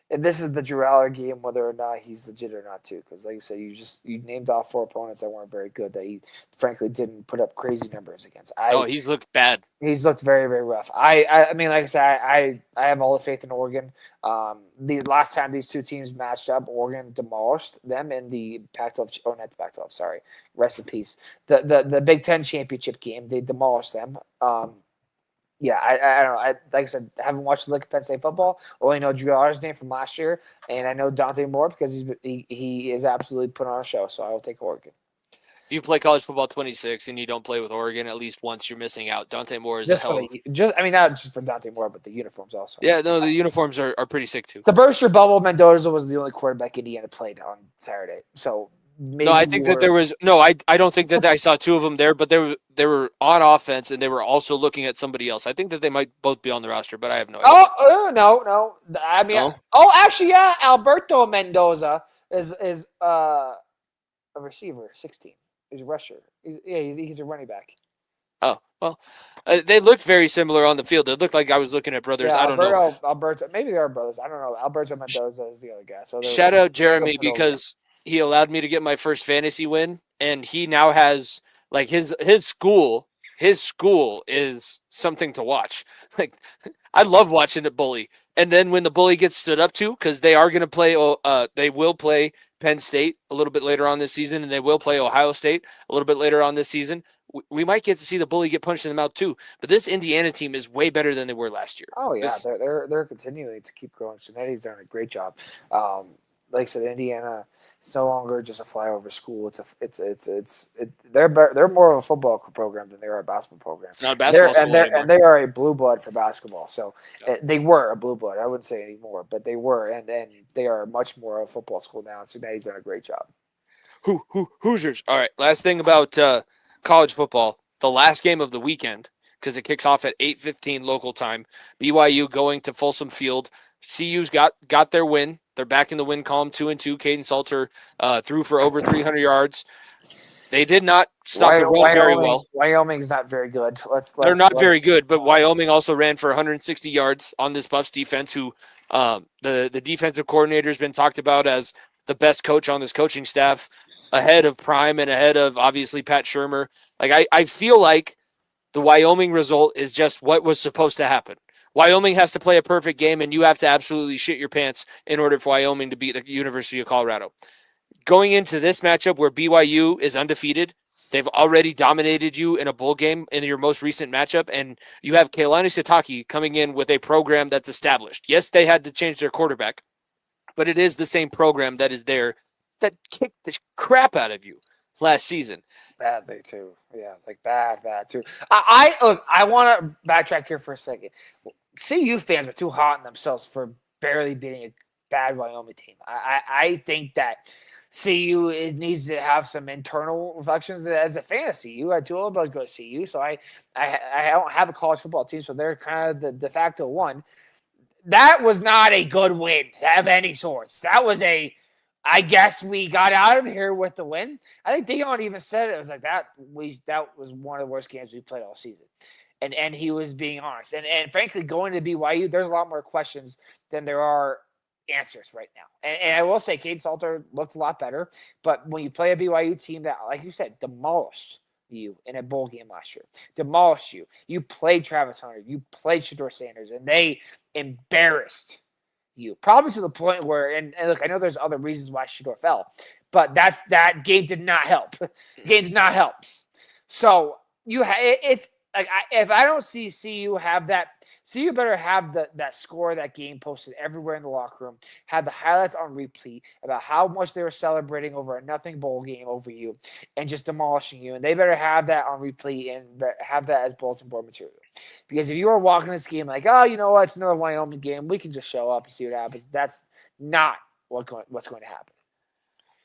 And this is the Drew Aller game, whether or not he's legit or not, too. Because, like you said, you named off 4 opponents that weren't very good that he, frankly, didn't put up crazy numbers against. He's looked bad. He's looked very, very rough. I mean, like I said, I have all the faith in Oregon. The last time these two teams matched up, Oregon demolished them in the Pac-12. Oh, not the Pac-12. Sorry, rest in peace. The Big Ten championship game, they demolished them. Yeah, I don't know. Like I said, I haven't watched the Penn State football. Only know Drew Aller's name from last year, and I know Dante Moore because he is absolutely put on a show. So I will take Oregon. If you play college football 26 and you don't play with Oregon at least once, you're missing out. Dante Moore is not just for Dante Moore, but the uniforms also. Yeah, no, the uniforms are pretty sick too. The burst your bubble, Mendoza was the only quarterback Indiana played on Saturday. So no, I think that there was I don't think that I saw 2 of them there, but they were on offense and they were also looking at somebody else. I think that they might both be on the roster, but I have no idea. No. I mean, actually, yeah, Alberto Mendoza is a receiver, 16. He's a rusher. He's a running back. Oh, well, they looked very similar on the field. It looked like I was looking at brothers. Yeah, I don't know. Alberto, maybe they are brothers. I don't know. Alberto Mendoza is the other guy. So shout out Jeremy because he allowed me to get my first fantasy win, and he now has like his school. His school is something to watch. Like I love watching it bully. And then when the bully gets stood up to, because they are going to play, they will play Penn State a little bit later on this season, and they will play Ohio State a little bit later on this season. We might get to see the bully get punched in the mouth too. But this Indiana team is way better than they were last year. Oh yeah, they're continuing to keep growing. Cinetti's done a great job. Like I said, Indiana is no longer just a flyover school. They're more of a football program than they are a basketball program. It's not a basketball school anymore. And they are a blue blood for basketball. So they were a blue blood. I wouldn't say anymore, but they were, and they are much more of a football school now. So Cinetti's done a great job. Hoosiers. All right. Last thing about college football, the last game of the weekend, because it kicks off at 8:15 local time. BYU going to Folsom Field. CU's got their win. They're back in the win column, 2-2. Caden Salter threw for over 300 yards. They did not stop the run very well. Wyoming's not very good. They're not very good, but Wyoming also ran for 160 yards on this Buffs defense, who the defensive coordinator has been talked about as the best coach on this coaching staff, ahead of Prime and ahead of, obviously, Pat Shurmur. Like I feel like the Wyoming result is just what was supposed to happen. Wyoming has to play a perfect game, and you have to absolutely shit your pants in order for Wyoming to beat the University of Colorado. Going into this matchup where BYU is undefeated, they've already dominated you in a bowl game in your most recent matchup, and you have Keilani Sitake coming in with a program that's established. Yes, they had to change their quarterback, but it is the same program that is there that kicked the crap out of you last season. Badly too. Yeah, like bad too. I want to backtrack here for a second. CU fans are too hot on themselves for barely beating a bad Wyoming team. I think that CU it needs to have some internal reflections as a fan of CU. I told them I'd go to CU, so I don't have a college football team, so they're kind of the de facto one. That was not a good win of any sorts. That was I guess we got out of here with the win. I think Dion even said it was like that. That was one of the worst games we played all season, and he was being honest. And frankly, going to BYU, there's a lot more questions than there are answers right now. And I will say, Cade Salter looked a lot better. But when you play a BYU team that, like you said, demolished you in a bowl game last year, demolished you. You played Travis Hunter, you played Shedeur Sanders, and they embarrassed you. Probably to the point where, and look, I know there's other reasons why Shedeur fell, but that game did not help. Game did not help. So it's like if I don't see CU have that. CU better have that score of that game posted everywhere in the locker room, have the highlights on replay about how much they were celebrating over a nothing bowl game over you and just demolishing you. And they better have that on replay and have that as bulletin board material. Because if you are walking this game like, oh, you know what, it's another Wyoming game, we can just show up and see what happens. That's not what's going to happen.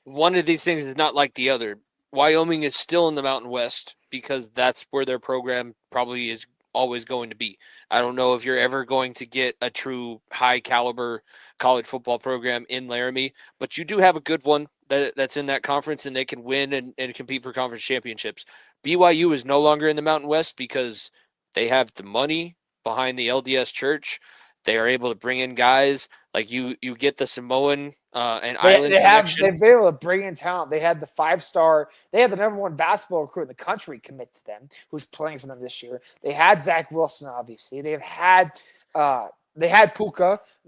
One of these things is not like the other. Wyoming is still in the Mountain West because that's where their program probably is always going to be. I don't know if you're ever going to get a true high caliber college football program in Laramie, but you do have a good one that's in that conference and they can win and compete for conference championships. BYU is no longer in the Mountain West because they have the money behind the LDS church. They are able to bring in guys like you get the Samoan and Island connection. They've been able to bring in talent. They had the 5-star. They had the #1 basketball recruit in the country commit to them, who's playing for them this year. They had Zach Wilson, obviously. They've had Puka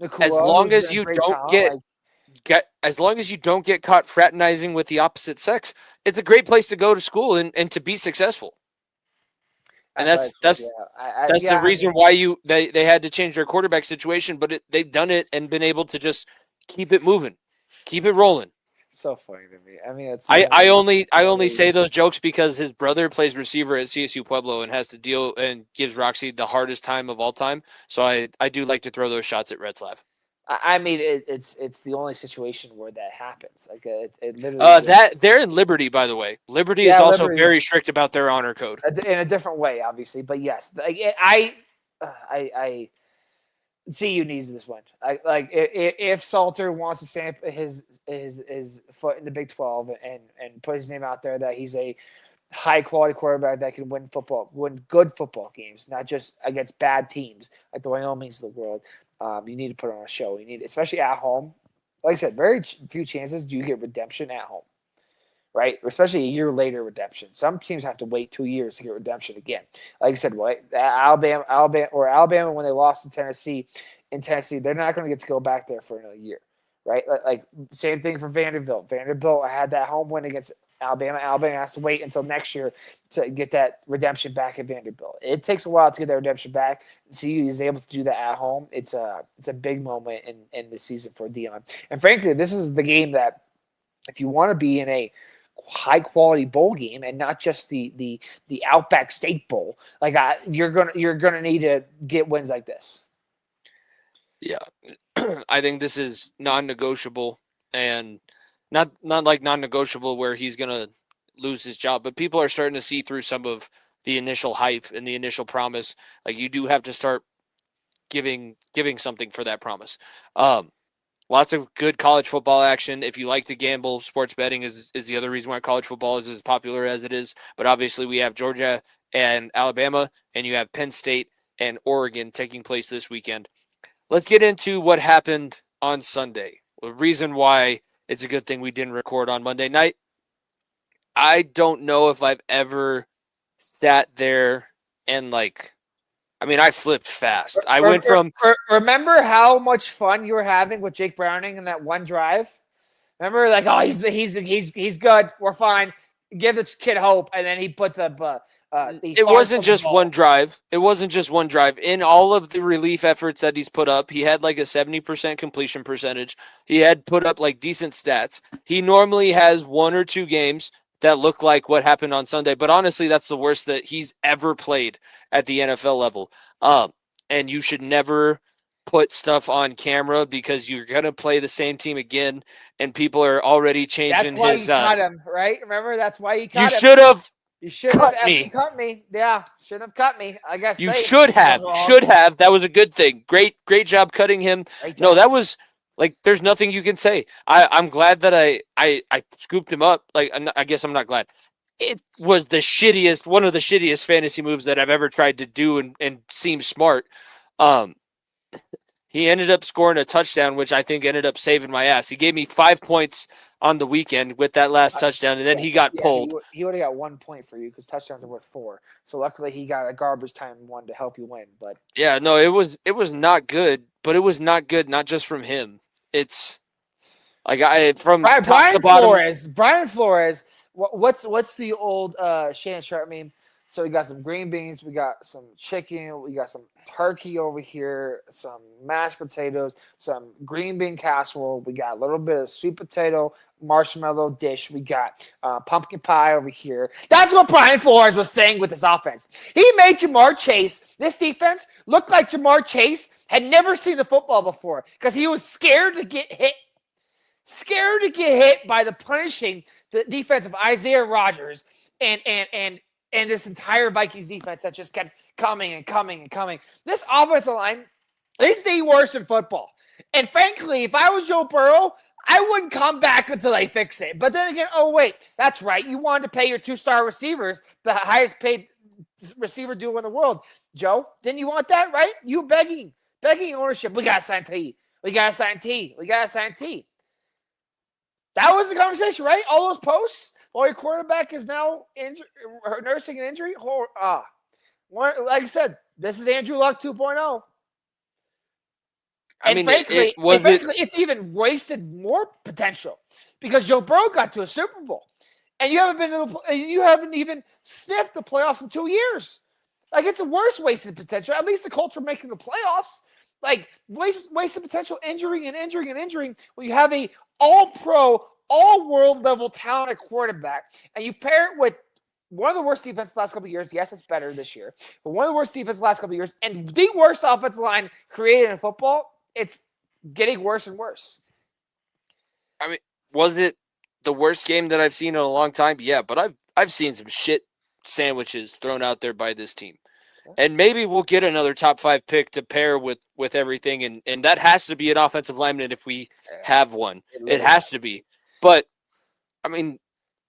Nacua. As long as you don't as long as you don't get caught fraternizing with the opposite sex, it's a great place to go to school and to be successful. And that's the reason why they had to change their quarterback situation, but they've done it and been able to just keep it moving, keep it rolling. So funny to me. I mean, I only say those jokes because his brother plays receiver at CSU Pueblo and has to deal and gives Roxy the hardest time of all time. So I do like to throw those shots at Red Slav. I mean, it's the only situation where that happens. Like it literally. They're in Liberty, by the way. Liberty is also very strict about their honor code in a different way, obviously. But yes, like I CU needs this win. If Salter wants to stamp his foot in the Big 12 and put his name out there that he's a high quality quarterback that can win good football games, not just against bad teams like the Wyomings of the world. You need to put on a show. You need, especially at home. Like I said, very few chances do you get redemption at home, right? Especially a year later redemption. Some teams have to wait 2 years to get redemption again. Like I said, Alabama when they lost to Tennessee, they're not going to get to go back there for another year, right? Like same thing for Vanderbilt. Vanderbilt had that home win against Alabama. Alabama has to wait until next year to get that redemption back at Vanderbilt. It takes a while to get that redemption back. CU is able to do that at home. It's a big moment in the season for Dion. And frankly, this is the game that if you want to be in a high quality bowl game and not just the Outback Steak Bowl, like you're gonna need to get wins like this. Yeah, I think this is non-negotiable and. Not like non-negotiable where he's going to lose his job, but people are starting to see through some of the initial hype and the initial promise. Like you do have to start giving something for that promise. Lots of good college football action. If you like to gamble, sports betting is the other reason why college football is as popular as it is. But obviously we have Georgia and Alabama, and you have Penn State and Oregon taking place this weekend. Let's get into what happened on Sunday. The reason why it's a good thing we didn't record on Monday night. I don't know if I've ever sat there and I flipped fast. I went from. Remember how much fun you were having with Jake Browning in that one drive? Remember, he's good. We're fine. Give the kid hope, and then he puts up. It wasn't just one drive. It wasn't just one drive. In all of the relief efforts that he's put up, he had a 70% completion percentage. He had put up decent stats. He normally has 1 or 2 games that look like what happened on Sunday. But honestly, that's the worst that he's ever played at the NFL level. And you should never put stuff on camera because you're going to play the same team again, and people are already changing That's why his. you cut him, right? Remember, that's why you cut You him. should have. You shouldn't have cut me. cut me. Yeah, shouldn't have cut me. I guess You should have. Should have. That was a good thing. Great job cutting him. No, that was like there's nothing you can say. I'm glad that I scooped him up. Like I guess I'm not glad. It was one of the shittiest fantasy moves that I've ever tried to do and seem smart. He ended up scoring a touchdown, which I think ended up saving my ass. He gave me 5 points on the weekend with that last touchdown, and then he got pulled. He only got 1 point for you because touchdowns are worth 4. So luckily he got a garbage time one to help you win. But yeah, no, it was not good, but it was not good, not just from him. It's like Brian Flores. What's the old Shannon Sharp meme? So we got some green beans, we got some chicken, we got some turkey over here, some mashed potatoes, some green bean casserole. We got a little bit of sweet potato marshmallow dish. We got pumpkin pie over here. That's what Brian Flores was saying with this offense. He made Jamar Chase, this defense, look like Jamar Chase had never seen the football before because he was scared to get hit. Scared to get hit by the punishing the defense of Isaiah Rodgers and this entire Vikings defense that just kept coming and coming and coming. This offensive line is the worst in football. And frankly, if I was Joe Burrow, I wouldn't come back until they fix it. But then again, oh, wait, that's right. You wanted to pay your 2-star receivers the highest paid receiver duo in the world. Joe, didn't you want that, right? You begging ownership. We got to sign T. We got to sign T. We got to sign T. That was the conversation, right? All those posts? While your quarterback is now nursing an injury? Like I said, this is Andrew Luck 2.0. And frankly, it's even wasted more potential because Joe Burrow got to a Super Bowl, and you haven't even sniffed the playoffs in 2 years. Like it's a worse wasted potential. At least the Colts are making the playoffs. Like wasted potential, injuring. Well, you have a all-pro, all-world level talented quarterback, and you pair it with one of the worst defenses the last couple of years. Yes, it's better this year, but one of the worst defenses the last couple of years, and the worst offensive line created in football. It's getting worse and worse. I mean, was it the worst game that I've seen in a long time? Yeah, but I've seen some shit sandwiches thrown out there by this team. And maybe we'll get another top 5 pick to pair with everything, and that has to be an offensive lineman if we have one. It has to be. But, I mean,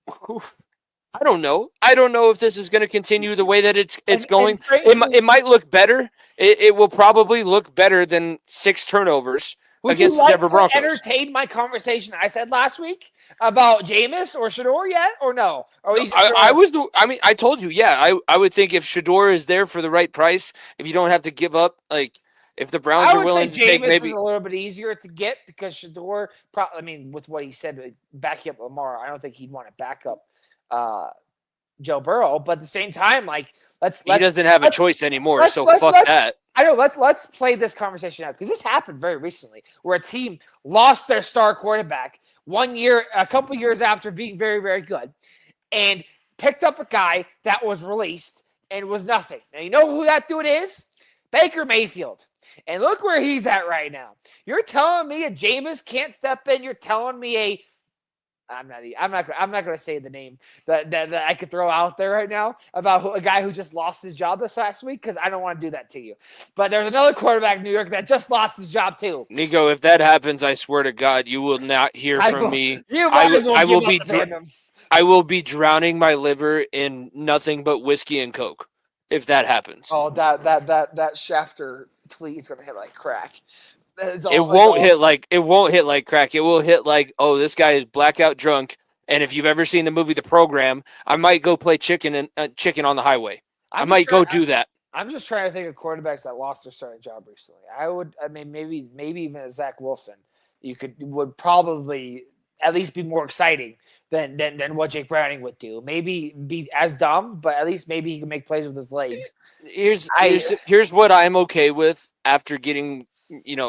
I don't know. I don't know if this is going to continue the way that it's going. It might look better. It will probably look better than 6 turnovers against the Denver Broncos. Would you like to entertain my conversation I said last week about Jameis or Shedeur yet, or no? I told you, yeah. I would think if Shedeur is there for the right price, if you don't have to give up, like, if the Browns are willing to take maybe is a little bit easier to get because Shedeur, with what he said, backing up Lamar, I don't think he'd want to back up Joe Burrow. But at the same time, like, he doesn't have a choice anymore. So fuck that. I know. Let's play this conversation out because this happened very recently, where a team lost their star quarterback a couple years after being very, very good, and picked up a guy that was released and was nothing. Now you know who that dude is? Baker Mayfield. And look where he's at right now. You're telling me a Jameis can't step in. You're telling me I'm not going to say the name that I could throw out there right now about a guy who just lost his job this last week because I don't want to do that to you. But there's another quarterback in New York that just lost his job too. Nico, if that happens, I swear to God, you will not hear from me. I will be drowning my liver in nothing but whiskey and Coke if that happens. Oh, that Schefter tweet is going to hit like crack. It won't hit like crack. It will hit like, oh, this guy is blackout drunk. And if you've ever seen the movie The Program, I might go play chicken on the highway. I might go do that. I'm just trying to think of quarterbacks that lost their starting job recently. Maybe even a Zach Wilson. Would probably at least be more exciting than what Jake Browning would do. Maybe be as dumb, but at least maybe he can make plays with his legs. Here's what I'm okay with after getting.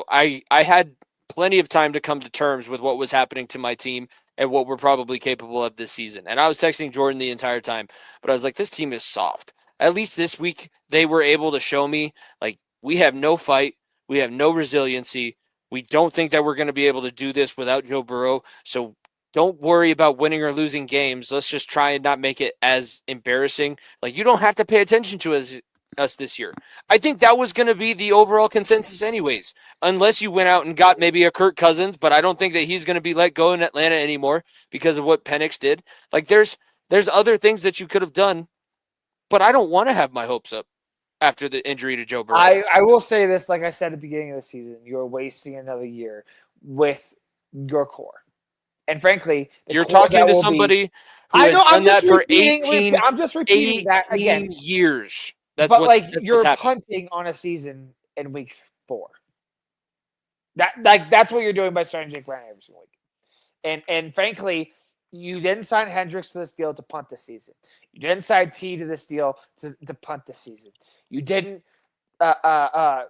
I had plenty of time to come to terms with what was happening to my team and what we're probably capable of this season. And I was texting Jordan the entire time, but I was like, this team is soft. At least this week, they were able to show me, like, we have no fight. We have no resiliency. We don't think that we're going to be able to do this without Joe Burrow. So don't worry about winning or losing games. Let's just try and not make it as embarrassing. Like, you don't have to pay attention to us this year. I think that was going to be the overall consensus anyways, unless you went out and got maybe a Kirk Cousins, but I don't think that he's going to be let go in Atlanta anymore because of what Penix did. Like, there's other things that you could have done, but I don't want to have my hopes up after the injury to Joe Burrow. I will say this, like I said at the beginning of the season, you're wasting another year with your core. And frankly, you're talking to somebody who has done that for 18 I'm just repeating that again. Years. You're punting on a season in week 4. That's what you're doing by starting Jake Brown every single week. And frankly, you didn't sign Hendricks to this deal to punt this season. You didn't sign T to this deal to punt this season. You didn't try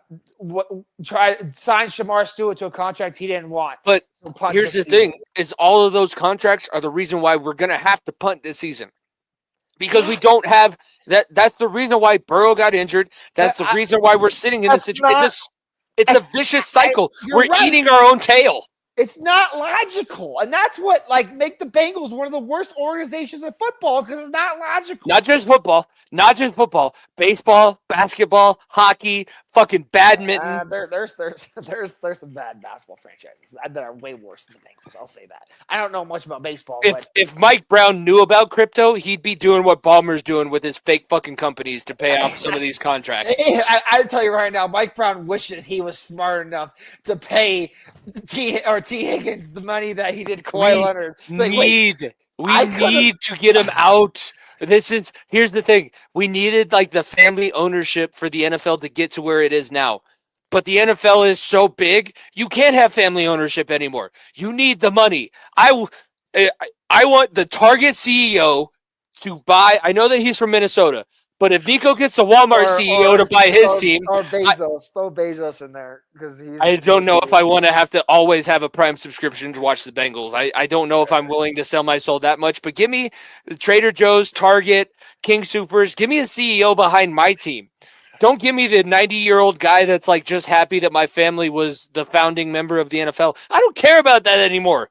to sign Shamar Stewart to a contract he didn't want. But here's the thing: is all of those contracts are the reason why we're going to have to punt this season. Because we don't have that. That's the reason why Burrow got injured. That's the reason why we're sitting in this situation. It's a vicious cycle. We're eating our own tail. It's not logical. And that's what make the Bengals one of the worst organizations in football, because it's not logical. Not just football. Baseball, basketball, hockey, fucking badminton. There's some bad basketball franchises that are way worse than the Bengals. I'll say that. I don't know much about baseball. If Mike Brown knew about crypto, he'd be doing what Ballmer's doing with his fake fucking companies to pay off some of these contracts. I tell you right now, Mike Brown wishes he was smart enough to pay T. Higgins the money that he did Kawhi Leonard. We need to get him out. Here's the thing. We needed the family ownership for the NFL to get to where it is now. But the NFL is so big, you can't have family ownership anymore. You need the money. I want the Target CEO to buy. I know that he's from Minnesota, but if Nico gets the Walmart CEO to buy his team, or Bezos, throw Bezos in there because I don't know if I want to have to always have a Prime subscription to watch the Bengals. I don't know if I'm willing to sell my soul that much. But give me Trader Joe's, Target, King Soopers. Give me a CEO behind my team. Don't give me the 90-year-old guy that's just happy that my family was the founding member of the NFL. I don't care about that anymore.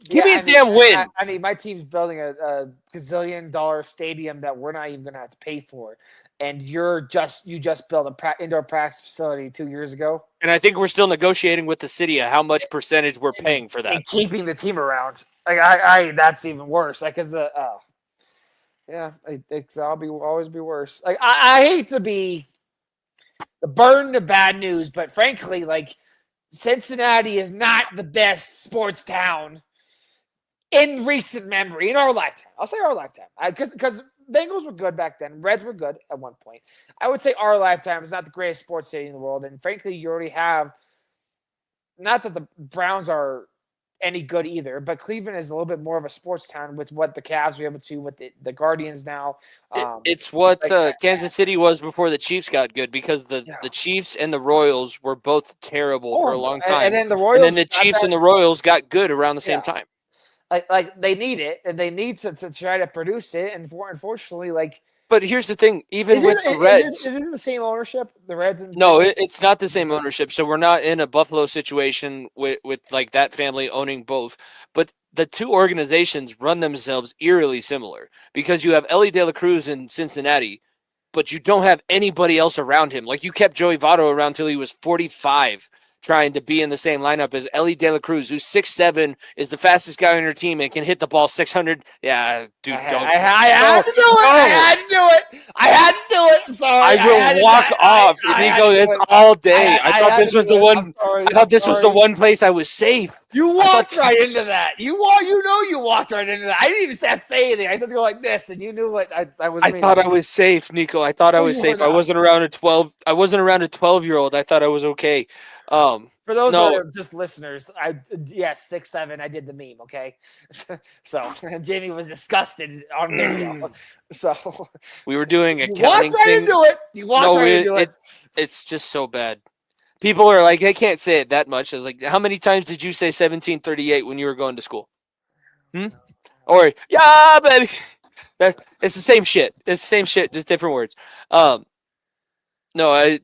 Give me a damn win. I mean, my team's building a gazillion-dollar stadium that we're not even going to have to pay for, and you just built an indoor practice facility 2 years ago. And I think we're still negotiating with the city how much percentage we're paying for that. And keeping the team around, that's even worse. Because always be worse. I hate to be the burden of bad news, but frankly, Cincinnati is not the best sports town in recent memory, in our lifetime. I'll say our lifetime. Because Bengals were good back then. Reds were good at one point. I would say our lifetime is not the greatest sports city in the world. And frankly, you already have, not that the Browns are any good either, but Cleveland is a little bit more of a sports town with what the Cavs are able to, with the Guardians now. It's what Kansas City was before the Chiefs got good, because the Chiefs and the Royals were both terrible for a long time. And then the Royals, and then the Chiefs and the Royals got good around the same time. They need it, and they need to try to produce it. And unfortunately, But here's the thing, with the Reds... Is it the same ownership, the Reds? No, it's not the same ownership. So we're not in a Buffalo situation with that family owning both. But the two organizations run themselves eerily similar, because you have Ellie De La Cruz in Cincinnati, but you don't have anybody else around him. You kept Joey Votto around till he was 45, trying to be in the same lineup as Ellie De La Cruz, who's 6'7", is the fastest guy on your team and can hit the ball 600. Yeah, dude, I had to do it. I had to do it. I'm sorry. I will walk off. Nico, it's all day. I thought this was the one. I thought this was the one place I was safe. You walked right into that. You walked right into that. I didn't even have to say anything. I said to go like this, and you knew what I was. I thought I was safe, Nico. I thought I was safe. I wasn't around a 12. I wasn't around a 12-year-old. I thought I was okay. For those that are just listeners, 6'7". I did the meme, okay? So Jamie was disgusted on video. So we were doing a you walked right into it. You walked right into it. It's just so bad. People are like, I can't say it that much. I was like, how many times did you say 1738 when you were going to school? Or yeah, baby. It's the same shit. It's the same shit, just different words. No,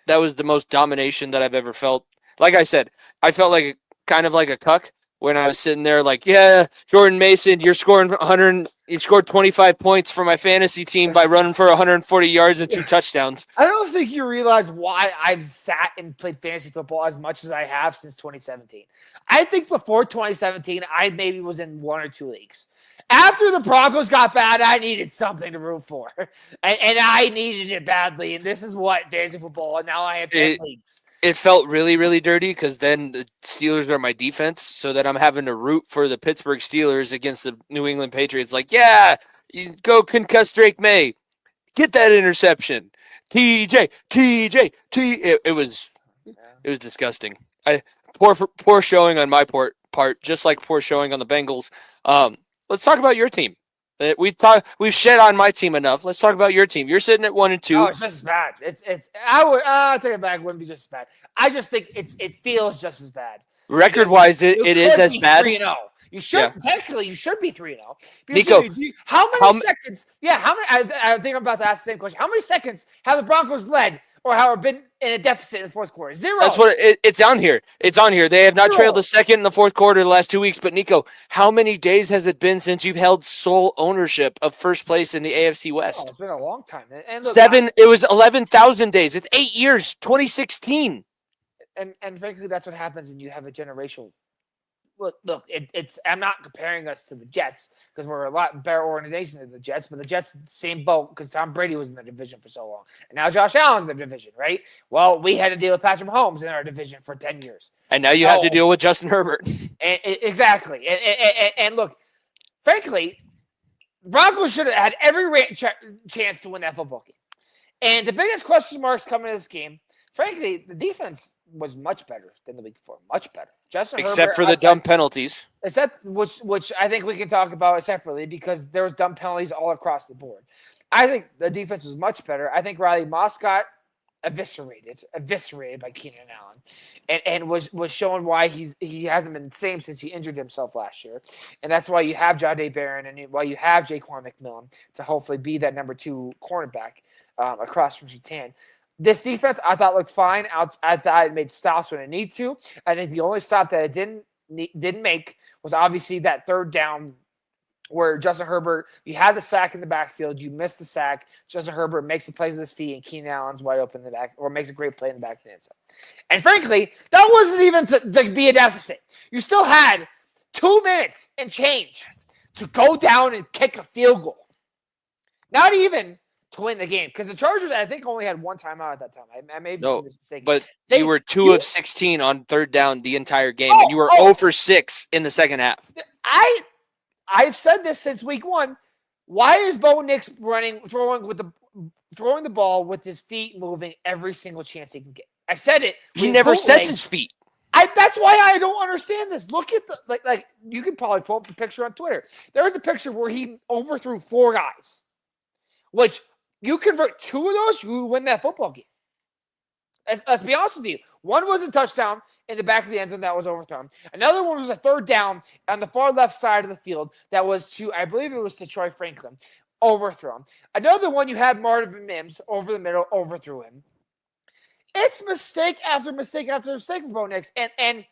that was the most domination that I've ever felt. Like I said, I felt like kind of like a cuck when I was sitting there like, yeah, Jordan Mason, you're scoring 100. You scored 25 points for my fantasy team by running for 140 yards and 2 touchdowns. I don't think you realize why I've sat and played fantasy football as much as I have since 2017. I think before 2017, I maybe was in 1 or 2 leagues. After the Broncos got bad, I needed something to root for, and I needed it badly. And this is what fantasy football. And now I have 10 leagues. It felt really, really dirty because then the Steelers are my defense, so that I'm having to root for the Pittsburgh Steelers against the New England Patriots. Like, yeah, you go concuss Drake May, get that interception, TJ. It was disgusting. Poor showing on my part, just like poor showing on the Bengals. Let's talk about your team. We've shed on my team enough. Let's talk about your team. You're sitting at 1-2. Oh, it's just as bad. I'll take it back. It wouldn't be just as bad. I just think it feels just as bad. Record wise, it is as bad. 3-0. You should technically you should be 3-0. Nico, how many seconds? Yeah, how many? I think I'm about to ask the same question. How many seconds have the Broncos led or have been in a deficit in the fourth quarter? 0. That's what it's on here. It's on here. They have not trailed a second in the fourth quarter the last 2 weeks. But Nico, how many days has it been since you've held sole ownership of first place in the AFC West? Oh, it's been a long time. And look, 7. It was 11,000 days. It's 8 years. 2016. And frankly, that's what happens when you have a generational. Look. It's. I'm not comparing us to the Jets because we're a lot better organization than the Jets, but the Jets same boat because Tom Brady was in the division for so long, and now Josh Allen's in the division, right? Well, we had to deal with Patrick Mahomes in our division for 10 years, and now you have to deal with Justin Herbert. Exactly, and look, frankly, Broncos should have had every chance to win that football game, and the biggest question marks coming to this game. Frankly, the defense was much better than the week before. Much better. Except for the dumb penalties. Except which I think we can talk about separately because there was dumb penalties all across the board. I think the defense was much better. I think Riley Moss got eviscerated by Keenan Allen, and was showing why he hasn't been the same since he injured himself last year, and that's why you have Jahdae Barron and why you have Jaquan McMillan to hopefully be that number 2 cornerback across from Surtain. This defense, I thought, looked fine. I thought it made stops when it needed to. I think the only stop that it didn't make was obviously that third down where Justin Herbert, you had the sack in the backfield, you missed the sack. Justin Herbert makes the plays with his feet, and Keenan Allen's wide open in the back, or makes a great play in the back of the end zone. And frankly, that wasn't even to be a deficit. You still had 2 minutes and change to go down and kick a field goal. Not even to win the game, because the Chargers, I think, only had 1 timeout at that time. I may be mistaken. But you were 2 of 16 on third down the entire game, and you were 0 for 6 in the second half. I've said this since week 1. Why is Bo Nix throwing the ball with his feet moving every single chance he can get? I said it. He never sets his feet. That's why I don't understand this. Look at the like. You could probably pull up the picture on Twitter. There was a picture where he overthrew 4 guys, which. You convert 2 of those, you win that football game. Let's be honest with you. One was a touchdown in the back of the end zone that was overthrown. Another one was a third down on the far left side of the field that was to, I believe it was to Troy Franklin, overthrown. Another one, you had Marvin Mims over the middle, overthrew him. It's mistake after mistake after mistake for Bo Nix. And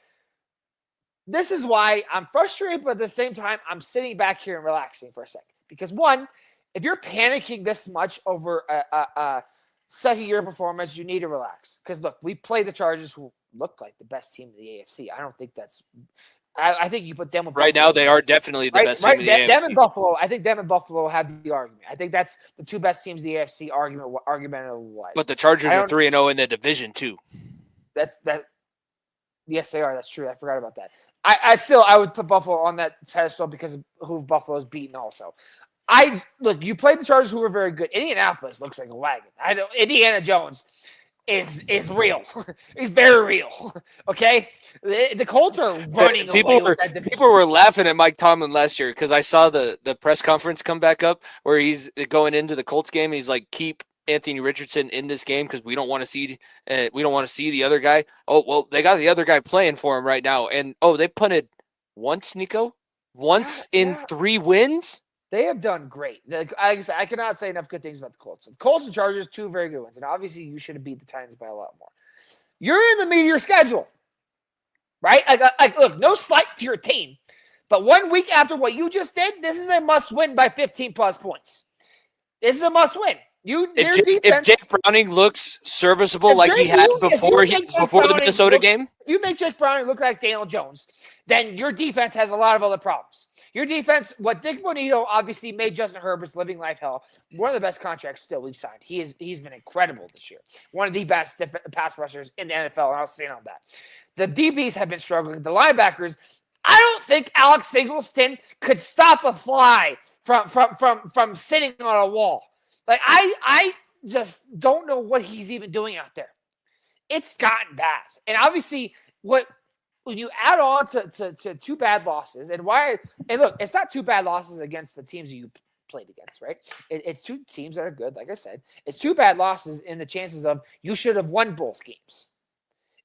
this is why I'm frustrated, but at the same time, I'm sitting back here and relaxing for a second. Because one, if you're panicking this much over a second-year performance, you need to relax. Because, look, we played the Chargers, who look like the best team in the AFC. I don't think that's – I think you put them with right Buffalo. Now, they are definitely the best team in the AFC. Them and Buffalo, I think them and Buffalo have the argument. I think that's the 2 best teams in the AFC argument-wise. But the Chargers are 3-0 in the division, too. Yes, they are. That's true. I forgot about that. I would put Buffalo on that pedestal because of who Buffalo's beaten also. Look, you played the Chargers, who were very good. Indianapolis looks like a wagon. I know Indiana Jones is real. He's very real. Okay, the Colts are running away with that division. People were laughing at Mike Tomlin last year because I saw the press conference come back up where he's going into the Colts game. He's like, keep Anthony Richardson in this game because we don't want to see the other guy. Oh well, they got the other guy playing for him right now, and they punted once, Nico, in 3 wins. They have done great. Like I said, I cannot say enough good things about the Colts. The Colts and Chargers, 2 very good ones. And obviously, you should have beat the Titans by a lot more. You're in the meat of your schedule, right? Look, no slight to your team. But 1 week after what you just did, this is a must-win by 15-plus points. This is a must-win. If Jake Browning looks serviceable like he had before the Minnesota game, if you make Jake Browning look like Daniel Jones, then your defense has a lot of other problems. Your defense, what Dick Bonito obviously made Justin Herbert's living life hell, one of the best contracts still we've signed. He's been incredible this year. One of the best pass rushers in the NFL, and I'll stand on that. The DBs have been struggling. The linebackers, I don't think Alex Singleton could stop a fly from sitting on a wall. Like, I just don't know what he's even doing out there. It's gotten bad. And obviously, when you add on to 2 bad losses, and look, it's not 2 bad losses against the teams you played against, right? It's 2 teams that are good, like I said. It's 2 bad losses in the chances of you should have won both games.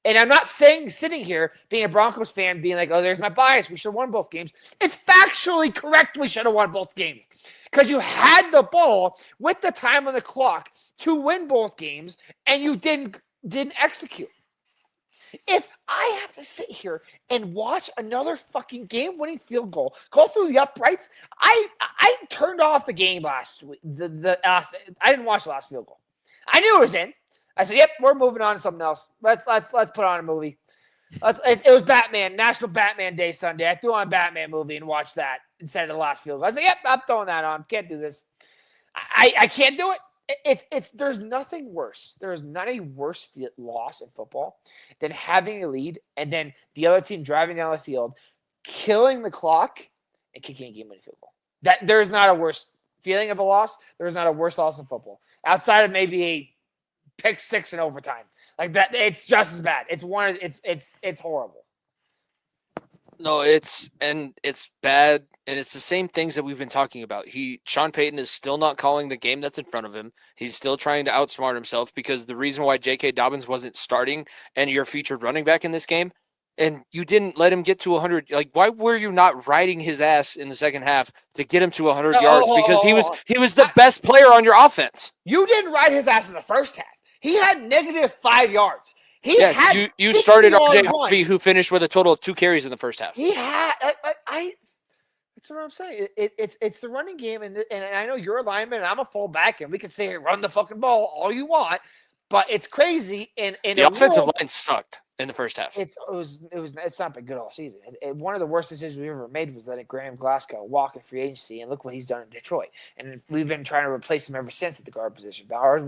And I'm not saying sitting here being a Broncos fan being like, oh, there's my bias. We should have won both games. It's factually correct we should have won both games because you had the ball with the time on the clock to win both games and you didn't execute. If I have to sit here and watch another fucking game-winning field goal go through the uprights, I turned off the game last week. I didn't watch the last field goal. I knew it was in. I said, "Yep, we're moving on to something else. Let's put on a movie." It was Batman, National Batman Day Sunday. I threw on a Batman movie and watched that instead of the last field goal. I said, "Yep, I'm throwing that on. Can't do this. I can't do it." There's nothing worse. There is not a worse loss in football than having a lead and then the other team driving down the field, killing the clock, and kicking a game-winning field goal. There is not a worse feeling of a loss. There is not a worse loss in football outside of maybe a pick 6 in overtime. Like that, it's just as bad. It's horrible. No, it's bad, and it's the same things that we've been talking about. Sean Payton is still not calling the game that's in front of him. He's still trying to outsmart himself because the reason why J.K. Dobbins wasn't starting and your featured running back in this game, and you didn't let him get to 100. Like, why were you not riding his ass in the second half to get him to 100 yards? Because he was the best player on your offense. You didn't ride his ass in the first half. He had -5 yards. You started RJ Harvey, who finished with a total of 2 carries in the first half. He had that's what I'm saying. It's the running game, and I know you're a lineman and I'm a fullback, and we can say, hey, run the fucking ball all you want, but it's crazy. And the offensive line sucked in the first half. It's not been good all season. One of the worst decisions we ever made was letting Graham Glasgow walk in free agency, and look what he's done in Detroit. And we've been trying to replace him ever since at the guard position. Powers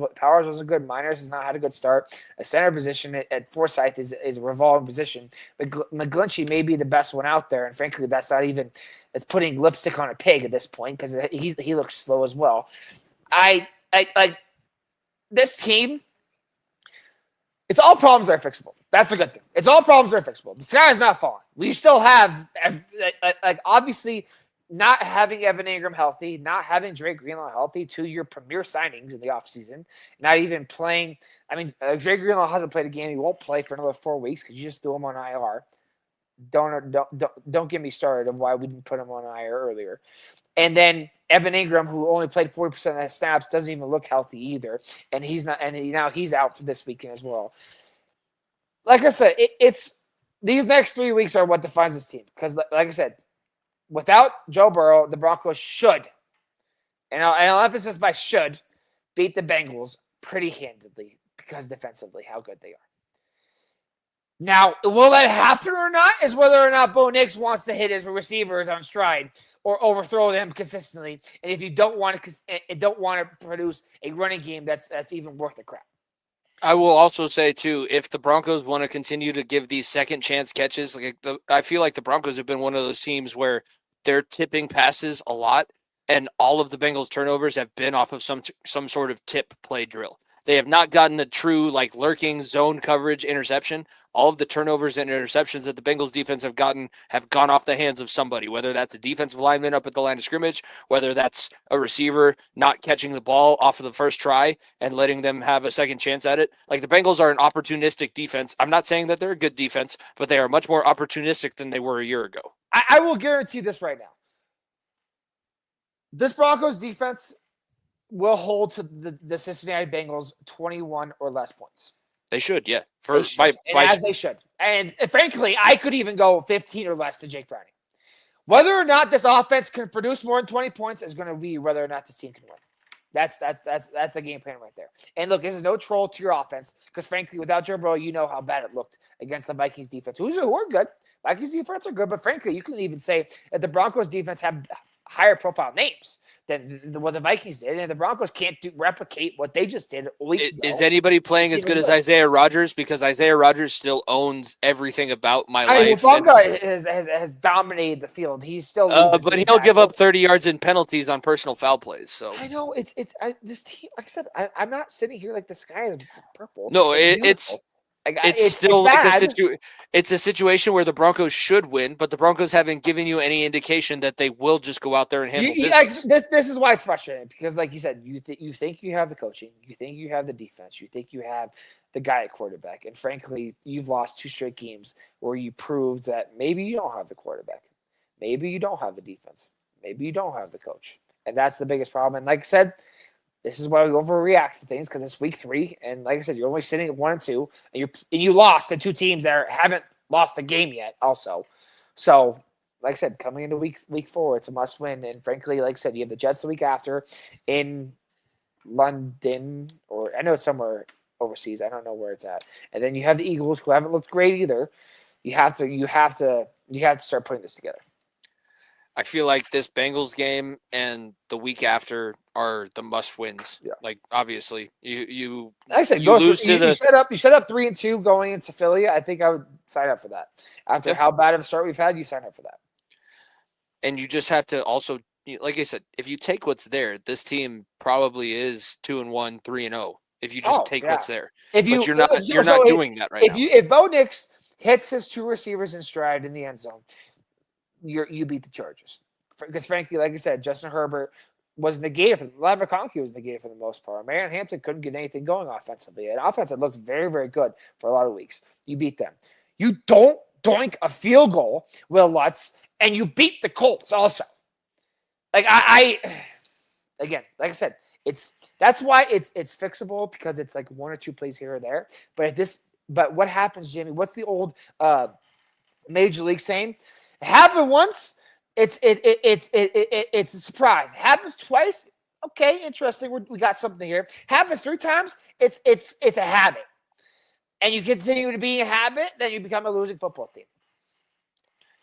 wasn't good. Miners has not had a good start. A center position at Forsyth is a revolving position. But McGlinchey may be the best one out there, and frankly, that's not even. It's putting lipstick on a pig at this point because he looks slow as well. I like this team. It's all problems that are fixable. That's a good thing. It's all problems that are fixable. The sky is not falling. We still have, obviously, not having Evan Ingram healthy, not having Dre Greenlaw healthy, 2 your premier signings in the offseason, not even playing. I mean, Dre Greenlaw hasn't played a game. He won't play for another 4 weeks because you just threw him on IR. Don't get me started on why we didn't put him on IR earlier. And then Evan Ingram, who only played 40% of the snaps, doesn't even look healthy either. And he's not. And now he's out for this weekend as well. Like I said, it's these next 3 weeks are what defines this team. Because, like I said, without Joe Burrow, the Broncos should, and I'll emphasize by should, beat the Bengals pretty handedly because defensively, how good they are. Now, will that happen or not is whether or not Bo Nix wants to hit his receivers on stride or overthrow them consistently. And if you don't want to produce a running game that's even worth the crap. I will also say, too, if the Broncos want to continue to give these second chance catches, I feel like the Broncos have been one of those teams where they're tipping passes a lot, and all of the Bengals turnovers have been off of some sort of tip play drill. They have not gotten a true lurking zone coverage interception. All of the turnovers and interceptions that the Bengals defense have gotten have gone off the hands of somebody, whether that's a defensive lineman up at the line of scrimmage, whether that's a receiver not catching the ball off of the first try and letting them have a second chance at it. The Bengals are an opportunistic defense. I'm not saying that they're a good defense, but they are much more opportunistic than they were a year ago. I will guarantee this right now. This Broncos defense will hold to the Cincinnati Bengals 21 or less points. They should, yeah. As they should. And frankly, I could even go 15 or less to Jake Browning. Whether or not this offense can produce more than 20 points is going to be whether or not this team can win. That's the game plan right there. And look, this is no troll to your offense because frankly, without Joe Burrow, you know how bad it looked against the Vikings defense, who are good. Vikings defense are good, but frankly, you can even say that the Broncos defense have higher profile names than what the Vikings did, and the Broncos can't replicate what they just did a week ago. Is anybody playing as good as Isaiah Rodgers? Because Isaiah Rodgers still owns everything about my life. Hufanga has dominated the field. He's still, but he'll give up 30 yards in penalties on personal foul plays. So I know this team. Like I said, I'm not sitting here like the sky is purple. No, it's still like it's a situation where the Broncos should win, but the Broncos haven't given you any indication that they will just go out there and handle business. This is why it's frustrating because, like you said, you think you have the coaching, you think you have the defense, you think you have the guy at quarterback, and frankly, you've lost 2 straight games where you proved that maybe you don't have the quarterback, maybe you don't have the defense, maybe you don't have the coach, and that's the biggest problem. And like I said, this is why we overreact to things because it's week 3, and like I said, you're only sitting at 1 and 2, and you lost to 2 teams that haven't lost a game yet. Also, so like I said, coming into week 4, it's a must win. And frankly, like I said, you have the Jets the week after in London, or I know it's somewhere overseas. I don't know where it's at, and then you have the Eagles who haven't looked great either. You have to start putting this together. I feel like this Bengals game and the week after are the must wins. Yeah. Like obviously you like I said, you set up 3 and 2 going into Philly. I think I would sign up for that. After how bad of a start we've had, you sign up for that. And you just have to also, like I said, if you take what's there, this team probably is 2-1, 3-0. If you just take what's there, but you're not doing that right now. If Bo Nix hits his 2 receivers in stride in the end zone, you beat the Chargers. Because frankly, like I said, Justin Herbert was negated for them. Ladd McConkey was negated for the most part. Marion Hampton couldn't get anything going offensively. And offense that looked very, very good for a lot of weeks. You beat them. You don't doink a field goal, Will Lutz, and you beat the Colts also. Like again, like I said, that's why it's fixable because it's like 1 or 2 plays here or there. But what happens, Jimmy? What's the old Major League saying? It happened once, it's a surprise. It happens twice, okay, interesting. We got something here. Happens 3 times, it's a habit, and you continue to be a habit, then you become a losing football team.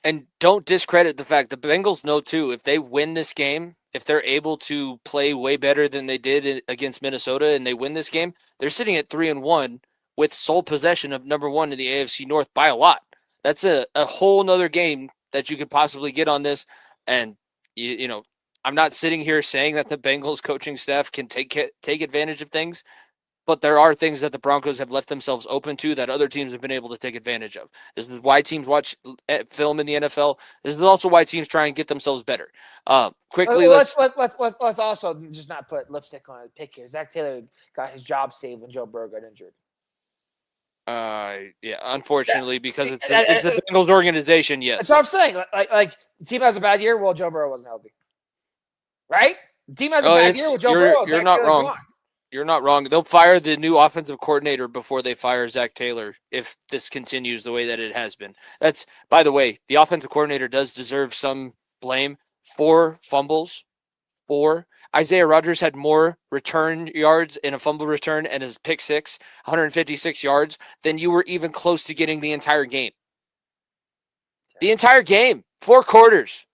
And don't discredit the fact the Bengals know too. If they win this game, if they're able to play way better than they did against Minnesota, and they win this game, they're sitting at 3-1 with sole possession of number 1 in the AFC North by a lot. That's a whole nother game that you could possibly get on this. And, you know, I'm not sitting here saying that the Bengals coaching staff can take advantage of things, but there are things that the Broncos have left themselves open to that other teams have been able to take advantage of. This is why teams watch film in the NFL. This is also why teams try and get themselves better. Quickly, let's also just not put lipstick on a pick here. Zach Taylor got his job saved when Joe Burrow got injured. Yeah, unfortunately, because it's the Bengals organization. Yes, that's what I'm saying. Like the team has a bad year. Well, Joe Burrow wasn't healthy, right? The team has a bad year. Well, Joe Burrow. You're not wrong. You're not wrong. They'll fire the new offensive coordinator before they fire Zach Taylor if this continues the way that it has been. That's, by the way, the offensive coordinator does deserve some blame. 4 fumbles. 4. Isaiah Rodgers had more return yards in a fumble return and his pick 6, 156 yards, than you were even close to getting the entire game. The entire game, 4 quarters.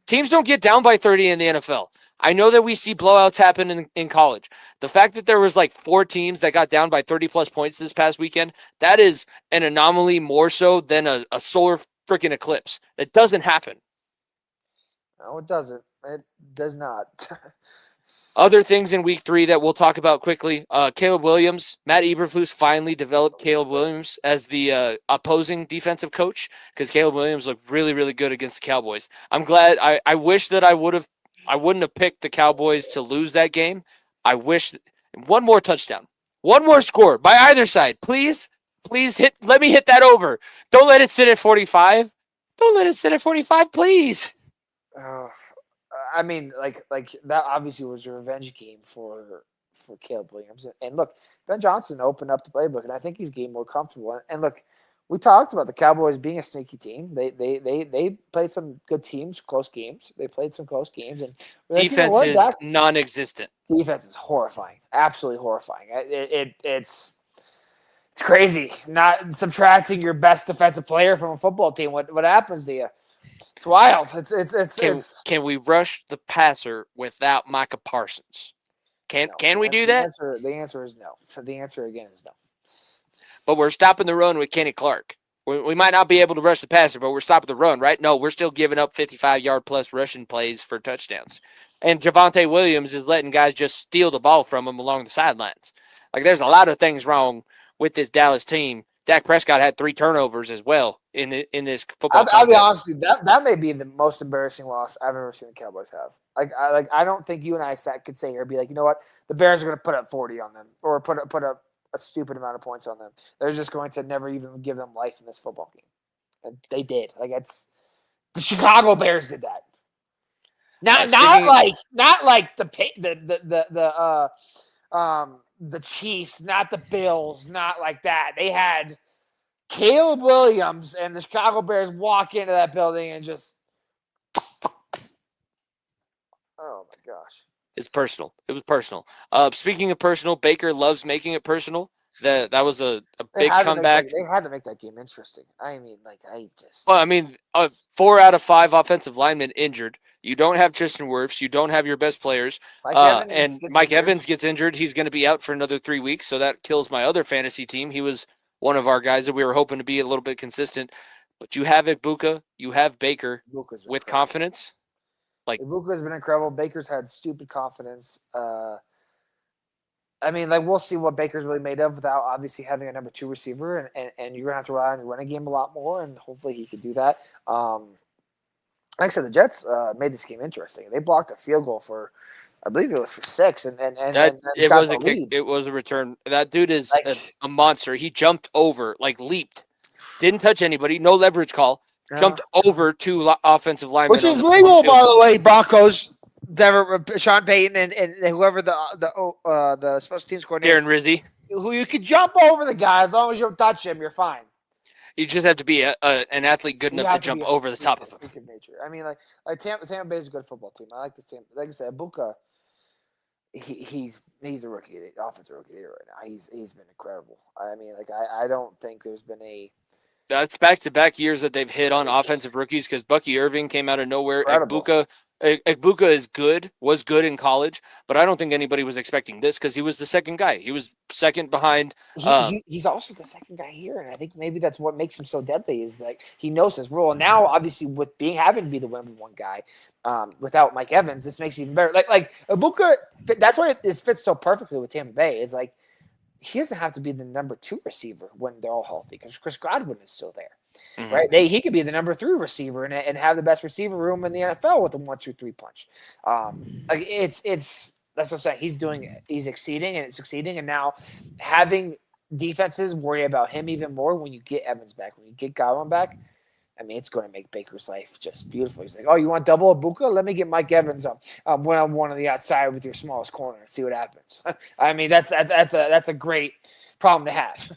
Teams don't get down by 30 in the NFL. I know that we see blowouts happen in college. The fact that there was like 4 teams that got down by 30-plus points this past weekend, that is an anomaly more so than a solar freaking eclipse. That doesn't happen. No, it doesn't. It does not. Other things in week 3 that we'll talk about quickly. Caleb Williams. Matt Eberflus finally developed Caleb Williams as the opposing defensive coach because Caleb Williams looked really, really good against the Cowboys. I'm glad. I wish that I wouldn't have picked the Cowboys to lose that game. I wish one more touchdown. One more score by either side. Please let me hit that over. Don't let it sit at 45. Don't let it sit at 45, please. I mean, like that obviously was a revenge game for Caleb Williams. And look, Ben Johnson opened up the playbook, and I think he's getting more comfortable. And look, we talked about the Cowboys being a sneaky team. They played some good teams, close games. They played some close games, and defense is non-existent. Defense is horrifying, absolutely horrifying. It's crazy. Not subtracting your best defensive player from a football team. What happens to you? It's wild. Can we rush the passer without Micah Parsons? Can we do that? The answer is no. So the answer again is no. But we're stopping the run with Kenny Clark. We might not be able to rush the passer, but we're stopping the run, right? No, we're still giving up 55-yard plus rushing plays for touchdowns. And Javonte Williams is letting guys just steal the ball from him along the sidelines. Like, there's a lot of things wrong with this Dallas team. Dak Prescott had 3 turnovers as well in this football. I'll be honest with you, that may be the most embarrassing loss I've ever seen the Cowboys have. I don't think you and I could say here and be like, you know what, the Bears are going to put up 40 on them or put up a stupid amount of points on them. They're just going to never even give them life in this football game, and they did. Like, it's the Chicago Bears did that. Not like the Chiefs, not the Bills, not like that. They had Caleb Williams and the Chicago Bears walk into that building and just, oh my gosh. It's personal. It was personal. Speaking of personal, Baker loves making it personal. That was a big comeback. They had to make that game interesting. I mean, 4 out of 5 offensive linemen injured. You don't have Tristan Wirfs. You don't have your best players. Mike Evans gets injured. He's going to be out for another 3 weeks, so that kills my other fantasy team. He was one of our guys that we were hoping to be a little bit consistent. But you have Ibuka. You have Baker with confidence. Ibuka's been incredible. Baker's had stupid confidence. We'll see what Baker's really made of without obviously having a number 2 receiver, and you're going to have to rely on your running game a lot more, and hopefully he can do that. Like I said, the Jets made this game interesting. They blocked a field goal for, I believe it was for 6, and it was a kick. It was a return. That dude is a monster. He jumped over, leaped, didn't touch anybody, no leverage call, jumped over 2 offensive linemen, which is legal, by the way. Broncos, Sean Payton, and whoever the special teams coordinator, Darren Rizzi, who you could jump over the guy as long as you don't touch him, you're fine. You just have to be an athlete good enough to jump over the top of him. Nature. I mean, Tampa Bay is a good football team. I like this team. Like I said, Ibuka, he's a rookie, offensive rookie right now. He's been incredible. I mean, I don't think there's been a. That's back-to-back years that they've hit on offensive rookies because Bucky Irving came out of nowhere. Ibuka was good in college, but I don't think anybody was expecting this because he was the second guy. He was second behind. He's also the second guy here, and I think maybe that's what makes him so deadly is he knows his role. And now, obviously, with having to be the number 1 guy without Mike Evans, this makes it even better. Like Ibuka, that's why it fits so perfectly with Tampa Bay. It's like he doesn't have to be the number 2 receiver when they're all healthy because Chris Godwin is still there. Mm-hmm. Right, he could be the number 3 receiver and have the best receiver room in the NFL with a 1-2-3 punch. It's that's what I'm saying. He's exceeding and it's succeeding, and now having defenses worry about him even more when you get Evans back, when you get Godwin back. I mean, it's going to make Baker's life just beautiful. He's like, oh, you want double Ibuka? Let me get Mike Evans one-on-one on the outside with your smallest corner and see what happens. I mean, that's a great problem to have.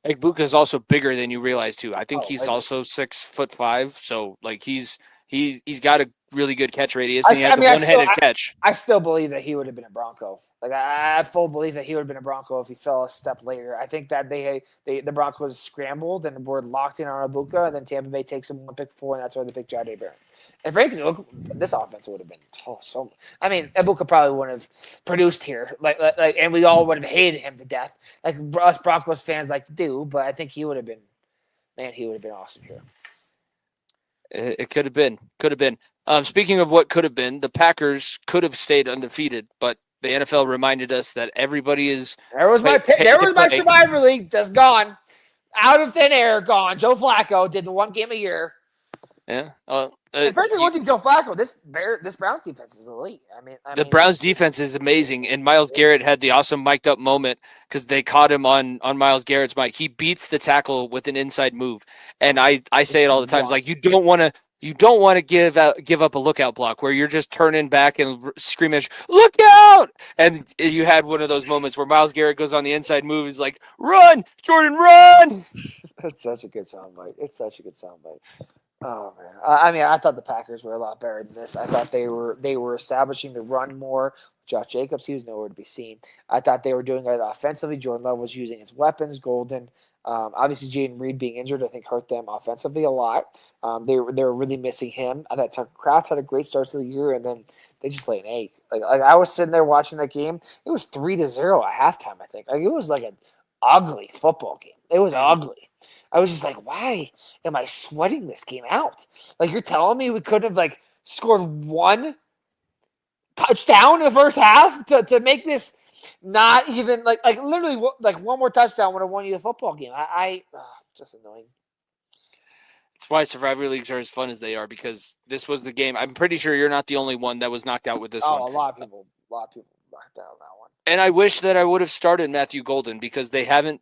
Ibuka is also bigger than you realize too. I think he's also 6'5", so he's got a really good catch radius. And he had the one-headed catch. I still believe that he would have been a Bronco. I have full belief that he would have been a Bronco if he fell a step later. I think that the Broncos scrambled and were locked in on Ibuka, and then Tampa Bay takes him 1 pick 4, and that's why they picked Jahdae Barron. And frankly, look, this offense would have been so. I mean, Ibuka probably wouldn't have produced here, and we all would have hated him to death, like us Broncos fans like to do. But I think he would have been, he would have been awesome here. It could have been. Speaking of what could have been, the Packers could have stayed undefeated, but the NFL reminded us that everybody is. There was my Survivor League just gone, out of thin air, gone. Joe Flacco did the 1 game a year. Yeah. And frankly, it wasn't Joe Flacco. This Browns defense is elite. I mean, the Browns defense is amazing, and Myles Garrett had the awesome mic'd up moment because they caught him on Myles Garrett's mic. He beats the tackle with an inside move, and I say it all the time. It's like you don't want to You don't want to give up a lookout block where you're just turning back and screaming, "Look out!" And you had one of those moments where Myles Garrett goes on the inside move. He's like, "Run, Jordan, run!" That's such a good soundbite. It's such a good soundbite. Oh man, I mean, I thought the Packers were a lot better than this. I thought they were establishing the run more. Josh Jacobs, he was nowhere to be seen. I thought they were doing it offensively. Jordan Love was using his weapons. Golden, obviously, Jaden Reed being injured, I think hurt them offensively a lot. They were really missing him. I thought Tucker Kraft had a great start to the year, and then they just lay an egg. Like I was sitting there watching that game. It was 3-0 at halftime. I think like it was like an ugly football game. It was ugly. I was just like, why am I sweating this game out? Like, you're telling me we couldn't have, like, scored one touchdown in the first half to make this not even, like literally, like, one more touchdown would have won you the football game. Just annoying. That's why Survivor Leagues are as fun as they are, because this was the game. I'm pretty sure you're not the only one that was knocked out with this one. A lot of people knocked out on that one. And I wish that I would have started Matthew Golden, because they haven't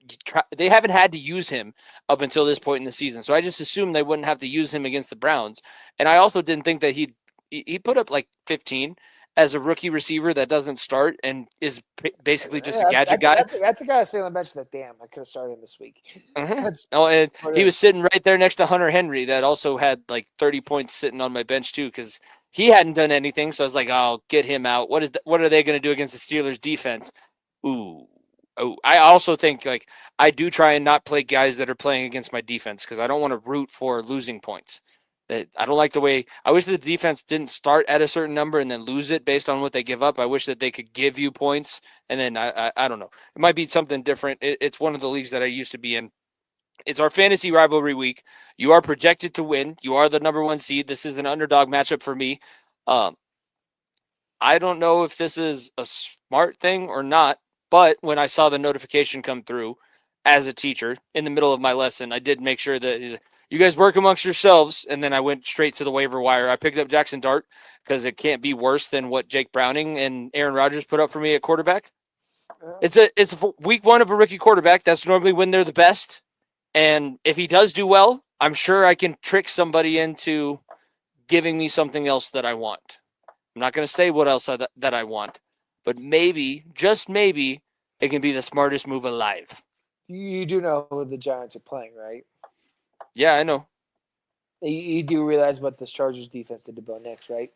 had to use him up until this point in the season. So I just assumed they wouldn't have to use him against the Browns. And I also didn't think that he put up like 15 as a rookie receiver that doesn't start and is basically just a gadget guy. That's a guy sitting on the bench that, damn, I could have started him this week. And he was sitting right there next to Hunter Henry that also had like 30 points sitting on my bench too, because he hadn't done anything. So I was like, I'll get him out. What are they going to do against the Steelers defense? Oh, I also think like I do try and not play guys that are playing against my defense, because I don't want to root for losing points. That I don't like the way. I wish the defense didn't start at a certain number and then lose it based on what they give up. I wish that they could give you points, and then I don't know. It might be something different. It's one of the leagues that I used to be in. It's our fantasy rivalry week. You are projected to win. You are the number 1 seed. This is an underdog matchup for me. I don't know if this is a smart thing or not, but when I saw the notification come through as a teacher in the middle of my lesson, I did make sure that you guys work amongst yourselves, and then I went straight to the waiver wire. I picked up Jackson Dart because it can't be worse than what Jake Browning and Aaron Rodgers put up for me at quarterback. It's week 1 of a rookie quarterback. That's normally when they're the best. And if he does do well, I'm sure I can trick somebody into giving me something else that I want. I'm not going to say what else that I want, but maybe, just maybe, it can be the smartest move alive. You do know who the Giants are playing, right? Yeah, I know. You do realize what this Chargers defense did to Bo Nix, right?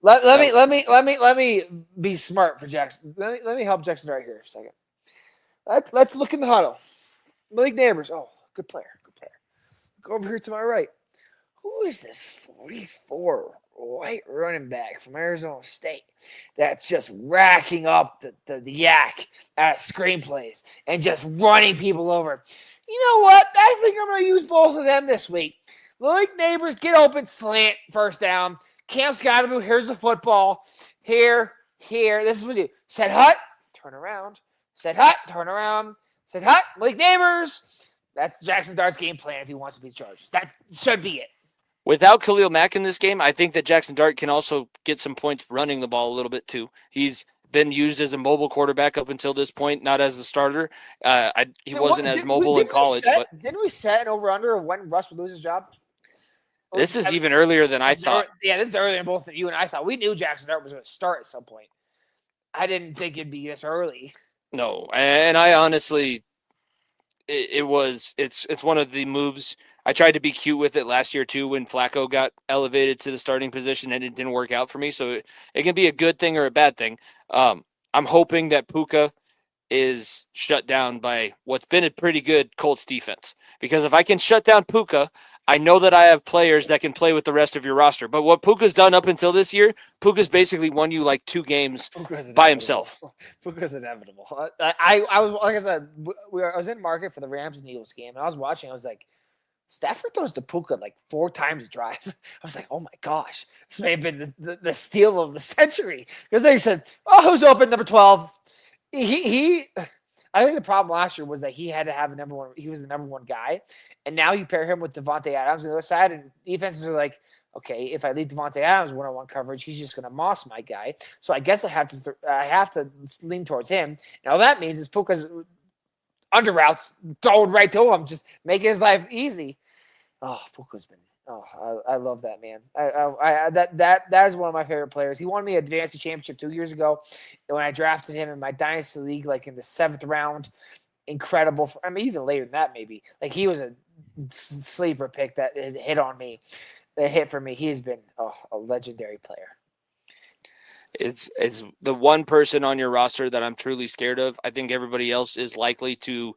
Let me be smart for Jackson. Let me help Jackson right here for a second. Let's look in the huddle. Malik Neighbors. Oh, good player. Go over here to my right. Who is this 44 white running back from Arizona State that's just racking up the yak at screenplays and just running people over? You know what? I think I'm going to use both of them this week. Malik Neighbors, get open, slant, first down. Cam Scottaboo, here's the football. Here. This is what you do. Set hut, turn around. Set hut, turn around. Set hut, Malik Neighbors. That's Jackson Dart's game plan if he wants to beat Chargers. That should be it. Without Khalil Mack in this game, I think that Jackson Dart can also get some points running the ball a little bit too. He's been used as a mobile quarterback up until this point, not as a starter. He wasn't as mobile in college. Didn't we set an over-under of when Russ would lose his job? This is even earlier than I thought. This is earlier than both you and I thought. We knew Jackson Dart was going to start at some point. I didn't think it'd be this early. No, and I honestly, it's one of the moves. I tried to be cute with it last year too when Flacco got elevated to the starting position, and it didn't work out for me. So it can be a good thing or a bad thing. I'm hoping that Puka is shut down by what's been a pretty good Colts defense. Because if I can shut down Puka, I know that I have players that can play with the rest of your roster. But what Puka's done up until this year, Puka's basically won you like 2 games by himself. Puka's inevitable. I was, like I said, I was in market for the Rams and Eagles game, and I was watching. I was like, Stafford throws to Puka like 4 times a drive. I was like, oh my gosh, this may have been the steal of the century. Because they said, oh, who's open, number 12? I think the problem last year was that he had to have a number one. He was the number 1 guy. And now you pair him with Devontae Adams on the other side, and defenses are like, okay, if I leave Devontae Adams one-on-one coverage, he's just going to moss my guy. So I guess I have to lean towards him. And all that means is Puka's under routes thrown right to him, just making his life easy. Oh, Puka's been. Oh, I love that man. That is one of my favorite players. He won me a Advanced Championship 2 years ago when I drafted him in my dynasty league, like in the 7th round. Incredible. I mean, even later than that, maybe. Like he was a sleeper pick that hit on me, that hit for me. He has been a legendary player. It's the one person on your roster that I'm truly scared of. I think everybody else is likely to,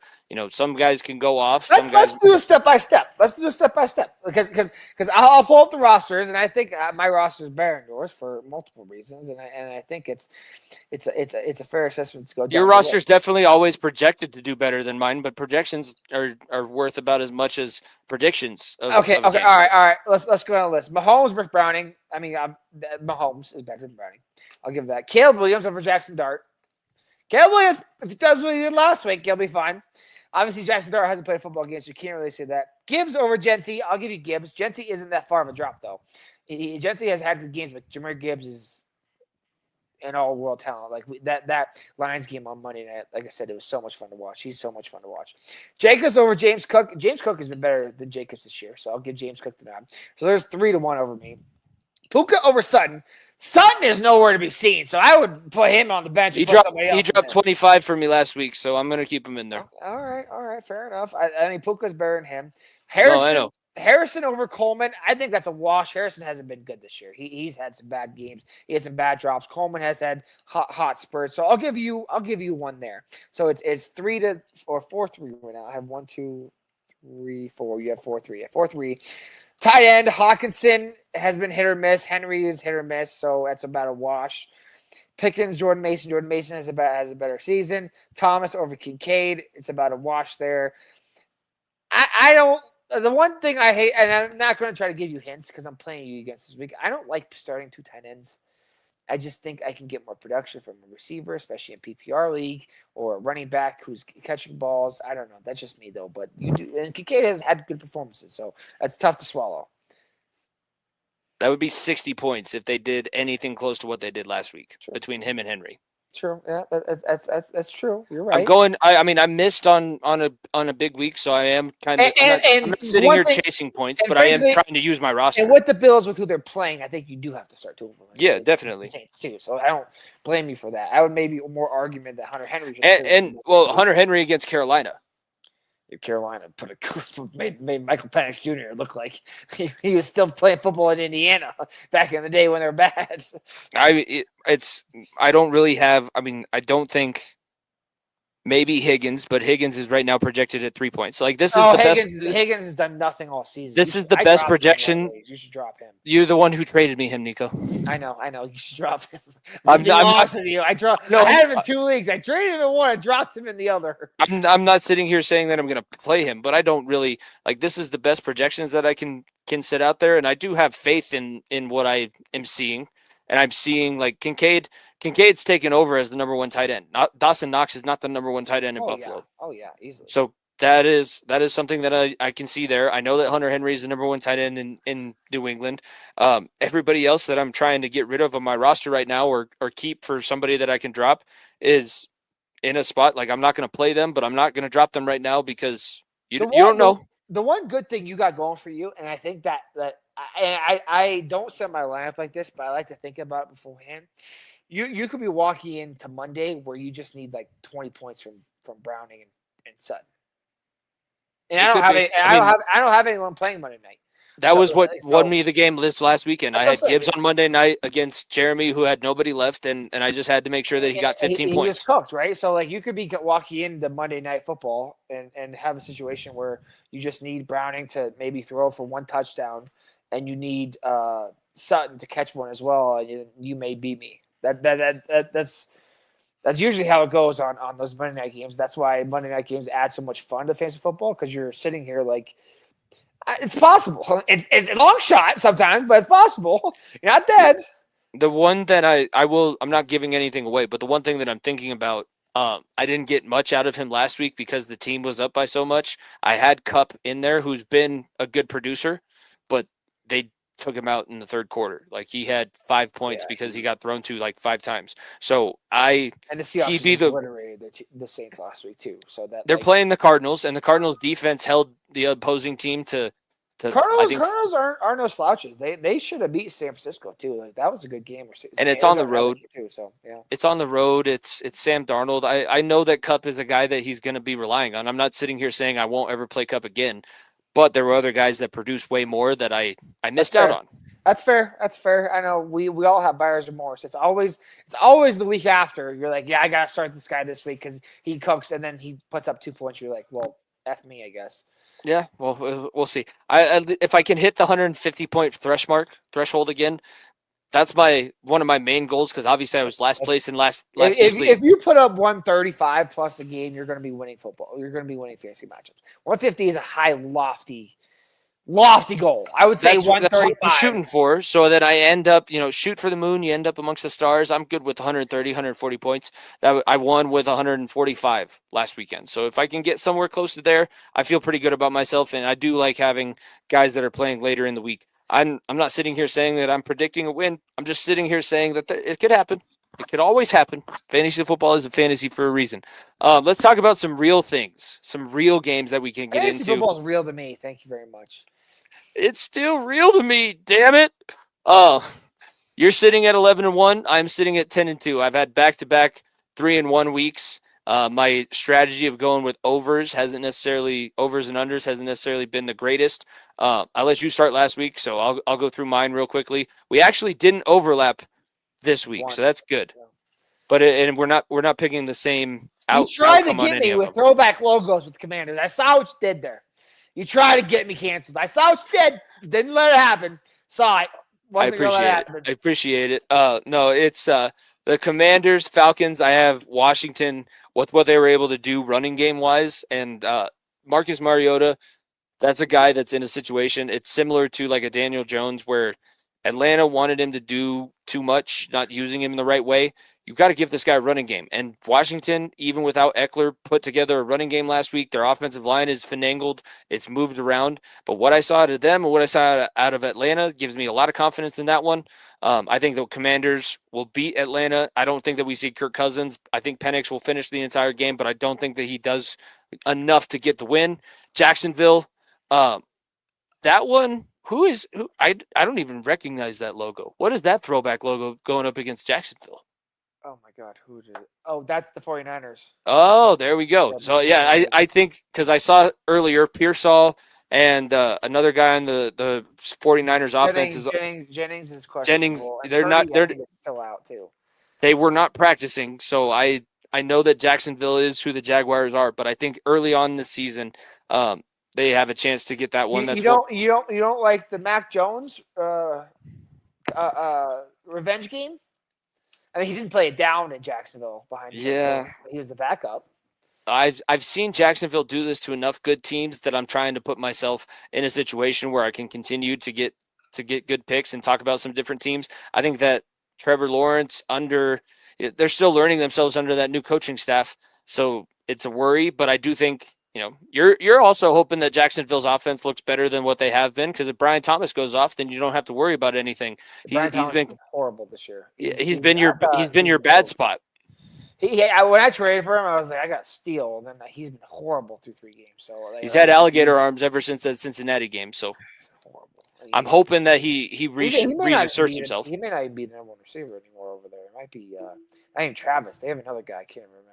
some guys can go off. Let's do this step by step. Because I'll pull up the rosters, and I think my roster is better than yours for multiple reasons, and I think it's a fair assessment to go down. Your roster is definitely always projected to do better than mine, but projections are worth about as much as predictions. Okay, all right. Let's go down the list. Mahomes versus Browning. I mean, Mahomes is better than Browning. I'll give that. Caleb Williams over Jackson Dart. Caleb Williams, if he does what he did last week, he'll be fine. Obviously, Jackson Dart hasn't played a football game, so you can't really say that. Gibbs over Genty. I'll give you Gibbs. Genty isn't that far of a drop, though. Genty has had good games, but Jahmyr Gibbs is an all-world talent. Like that Lions game on Monday night, like I said, it was so much fun to watch. He's so much fun to watch. Jacobs over James Cook. James Cook has been better than Jacobs this year, so I'll give James Cook the nod. So there's 3-1 over me. Puka over Sutton. Sutton is nowhere to be seen, so I would put him on the bench. He dropped 25 for me last week, so I'm going to keep him in there. All right, fair enough. I mean, Puka's better than him. Harrison over Coleman. I think that's a wash. Harrison hasn't been good this year. He's had some bad games. He had some bad drops. Coleman has had hot spurts. So I'll give you one there. So it's 4-3 right now. I have 1, 2, 3, 4. You have 4-3. Yeah, 4-3. Tight end, Hawkinson has been hit or miss. Henry is hit or miss, so that's about a wash. Pickens, Jordan Mason. Jordan Mason has a better season. Thomas over Kincaid. It's about a wash there. I don't – the one thing I hate – and I'm not going to try to give you hints because I'm playing you against this week. I don't like starting 2 tight ends. I just think I can get more production from a receiver, especially in PPR league, or a running back who's catching balls. I don't know. That's just me, though. But you do, and Kincaid has had good performances, so that's tough to swallow. That would be 60 points if they did anything close to what they did last week between him and Henry. True. Yeah, that's true. You're right. I missed on a big week, so I am kind of I'm not sitting here chasing points, but I am trying to use my roster. And with the Bills, with who they're playing, I think you do have to start 2 of them. Yeah, definitely. Saints too. So I don't blame you for that. I would maybe more argument that Hunter Henry. Hunter Henry against Carolina. Carolina made Michael Penix Jr. look like he was still playing football in Indiana back in the day when they were bad. I don't think maybe Higgins, but Higgins is right now projected at 3 points. Like this is best. Higgins has done nothing all season. This is the best projection. You should drop him. You're the one who traded me him, Nico. I know. You should drop him. I'm honest with you. I had him in 2 leagues. I traded him in one. I dropped him in the other. I'm not sitting here saying that I'm going to play him, but I don't really like. This is the best projections that I can sit out there, and I do have faith in what I am seeing. And I'm seeing like Kincaid's taken over as the number 1 tight end. Dawson Knox is not the number 1 tight end in Buffalo. Yeah, easily. So that is something that I can see there. I know that Hunter Henry is the number 1 tight end in New England. Everybody else that I'm trying to get rid of on my roster right now or keep for somebody that I can drop is in a spot. Like I'm not going to play them, but I'm not going to drop them right now because you don't know. The one good thing you got going for you, and I think that I don't set my lineup like this, but I like to think about it beforehand. You could be walking into Monday where you just need like 20 points from Browning and Sutton. And I don't have anyone playing Monday night. That was what won me the game this last weekend. I had Gibbs on Monday night against Jeremy, who had nobody left, and I just had to make sure that he got 15 points. He was cooked, right? So, like, you could be walking into Monday Night Football and have a situation where you just need Browning to maybe throw for 1 touchdown, and you need Sutton to catch one as well, and you may beat me. That's usually how it goes on those Monday night games. That's why Monday night games add so much fun to fantasy football, because you're sitting here like, it's possible. It's a long shot sometimes, but it's possible. You're not dead. The one that I'm not giving anything away, but the one thing that I'm thinking about, I didn't get much out of him last week because the team was up by so much. I had Kupp in there, who's been a good producer, but they took him out in the third quarter. Like he had 5 points because he got thrown to like 5 times. So the Seahawks obliterated the Saints last week too. So that they're playing the Cardinals, and the Cardinals defense held the opposing team to Cardinals aren't no slouches. They should have beat San Francisco too. Like that was a good game. And it's on the road too. So yeah, it's on the road. It's Sam Darnold. I know that Kupp is a guy that he's going to be relying on. I'm not sitting here saying I won't ever play Kupp again, but there were other guys that produced way more that I missed out on. That's fair. I know we all have buyer's remorse. It's always the week after. You're like, yeah, I gotta start this guy this week because he cooks, and then he puts up 2 points. You're like, well, F me, I guess. Yeah, well, we'll see. If I can hit the 150-point threshold again, that's one of my main goals because obviously I was last place in last if you put up 135 plus a game, you're going to be winning football. You're going to be winning fantasy matchups. 150 is a high, lofty goal. I would say 135. That's what I'm shooting for. So that I end up, shoot for the moon. You end up amongst the stars. I'm good with 130, 140 points. That I won with 145 last weekend. So if I can get somewhere close to there, I feel pretty good about myself. And I do like having guys that are playing later in the week. I'm not sitting here saying that I'm predicting a win. I'm just sitting here saying that it could happen. It could always happen. Fantasy football is a fantasy for a reason. Let's talk about some real things, some real games that we can get into. Fantasy football is real to me. Thank you very much. It's still real to me, damn it. You're sitting at 11-1. I'm sitting at 10-2. I've had back-to-back 3-1 weeks. My strategy of going with overs and unders hasn't necessarily been the greatest. I let you start last week, so I'll go through mine real quickly. We actually didn't overlap this week, so that's good. Yeah. But and we're not picking the same out. You tried to get me with throwback logos with Commanders. I saw what you did there. You tried to get me canceled. I saw what you did. Didn't let it happen. Saw it. I appreciate it. No, it's the Commanders, Falcons. I have Washington with what they were able to do running game wise, and Marcus Mariota. That's a guy that's in a situation. It's similar to like a Daniel Jones where Atlanta wanted him to do too much, not using him in the right way. You've got to give this guy a running game. And Washington, even without Eckler, put together a running game last week. Their offensive line is finagled. It's moved around. But what I saw out of them and what I saw out of Atlanta gives me a lot of confidence in that one. I think the Commanders will beat Atlanta. I don't think that we see Kirk Cousins. I think Penix will finish the entire game, but I don't think that he does enough to get the win. Jacksonville, that one, who? I don't even recognize that logo. What is that throwback logo going up against Jacksonville? Oh, my God. Who did it? Oh, that's the 49ers. Oh, there we go. So, yeah, I think because I saw earlier Pearsall and another guy on the 49ers offense is Jennings is questionable. They're still out, too. They were not practicing. So, I know that Jacksonville is who the Jaguars are, but I think early on this season, they have a chance to get that one. You don't like the Mac Jones revenge game? I mean, he didn't play it down in Jacksonville behind. Yeah, he was the backup. I've seen Jacksonville do this to enough good teams that I'm trying to put myself in a situation where I can continue to get good picks and talk about some different teams. I think that Trevor Lawrence they're still learning themselves under that new coaching staff, so it's a worry. But I do think you're also hoping that Jacksonville's offense looks better than what they have been, because if Brian Thomas goes off, then you don't have to worry about anything. He's been horrible this year. He's been your bad spot. When I traded for him, I was like, I got steal. And then he's been horrible through 3 games. So he's had alligator arms ever since that Cincinnati game. So horrible. I'm hoping that he reasserts himself. He may not even be the number one receiver anymore over there. It might be not even Travis. They have another guy. I can't remember.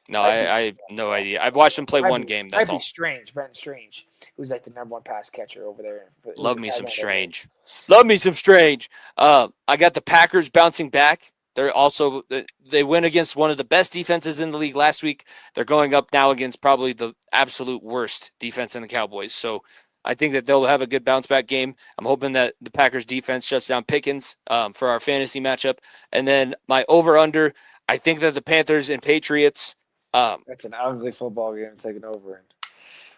No, I have no idea. I've watched him play one game. That's all. Strange, Brenton Strange, who's like the number one pass catcher over there. Love me some Strange. Love me some Strange. I got the Packers bouncing back. They went against one of the best defenses in the league last week. They're going up now against probably the absolute worst defense in the Cowboys. So I think that they'll have a good bounce back game. I'm hoping that the Packers defense shuts down Pickens for our fantasy matchup. And then my over-under, I think that the Panthers and Patriots. That's an ugly football game taking over.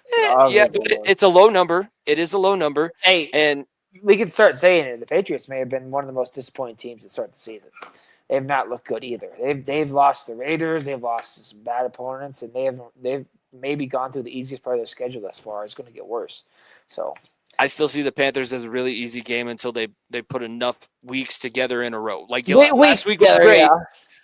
It's a low number. It is a low number. Hey, and we can start saying it. The Patriots may have been one of the most disappointing teams to start the season. They have not looked good either. They've lost the Raiders. They've lost to some bad opponents, and they've maybe gone through the easiest part of their schedule thus far. It's going to get worse. So I still see the Panthers as a really easy game until they put enough weeks together in a row. Like last week was great. Yeah.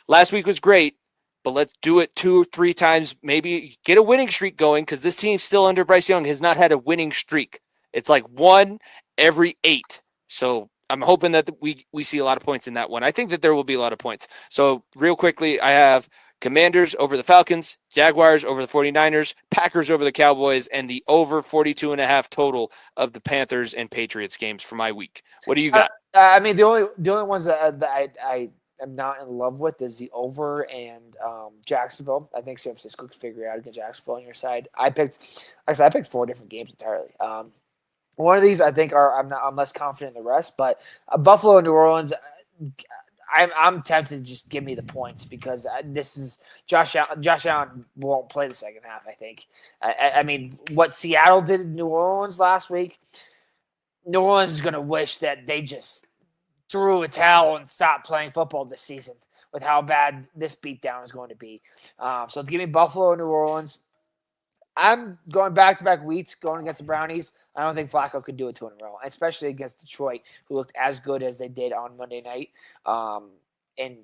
Last week was great. But let's do it 2 or 3 times. Maybe get a winning streak going, because this team still under Bryce Young has not had a winning streak. It's like 1 every 8. So I'm hoping that we see a lot of points in that one. I think that there will be a lot of points. So real quickly, I have Commanders over the Falcons, Jaguars over the 49ers, Packers over the Cowboys, and the over 42.5 total of the Panthers and Patriots games for my week. What do you got? I mean, the only ones that I am not in love with is the over and Jacksonville. I think San Francisco could figure it out against Jacksonville on your side. I picked 4 different games entirely. One of these I think I'm less confident in the rest, but Buffalo and New Orleans. I'm tempted to just give me the points because this is Josh Allen won't play the second half. I think. I mean, what Seattle did in New Orleans last week, New Orleans is going to wish that they just threw a towel and stopped playing football this season with how bad this beatdown is going to be. So give me Buffalo and New Orleans. I'm going back-to-back weeks going against the Brownies. I don't think Flacco could do it 2 in a row, especially against Detroit, who looked as good as they did on Monday night. And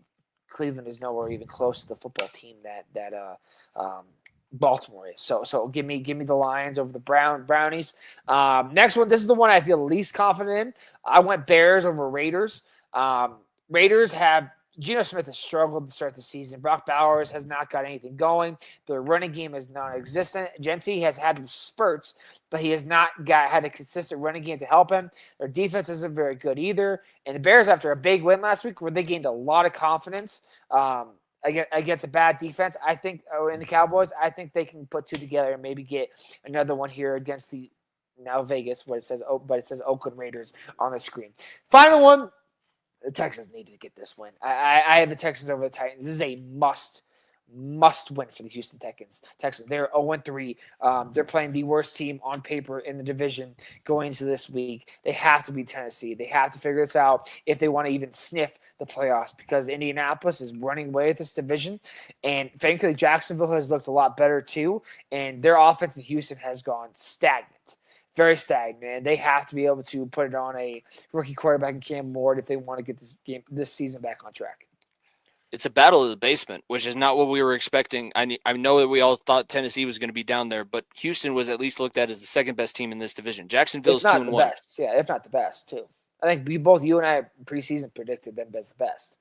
Cleveland is nowhere even close to the football team that Baltimore is. So give me the Lions over the Brownies. Next one, this is the one I feel least confident in. I went Bears over Raiders. Raiders have Geno Smith has struggled to start the season. Brock Bowers has not got anything going. Their running game is non-existent. Gentry has had spurts, but he has not had a consistent running game to help him. Their defense isn't very good either. And the Bears, after a big win last week, where they gained a lot of confidence against a bad defense, I think, in the Cowboys, I think they can put 2 together and maybe get another one here against the now Vegas, but it says Oakland Raiders on the screen. Final one. The Texans need to get this win. I have the Texans over the Titans. This is a must win for the Houston Texans. They're 0-3. They're playing the worst team on paper in the division going into this week. They have to beat Tennessee. They have to figure this out if they want to even sniff the playoffs because Indianapolis is running away with this division. And frankly, Jacksonville has looked a lot better too. And their offense in Houston has gone stagnant. Very stagnant, and they have to be able to put it on a rookie quarterback in Cam Ward if they want to get this season back on track. It's a battle of the basement, which is not what we were expecting. I know that we all thought Tennessee was going to be down there, but Houston was at least looked at as the second best team in this division. Jacksonville's 2-1. Best. Yeah, if not the best too. I think you and I preseason predicted them as the best.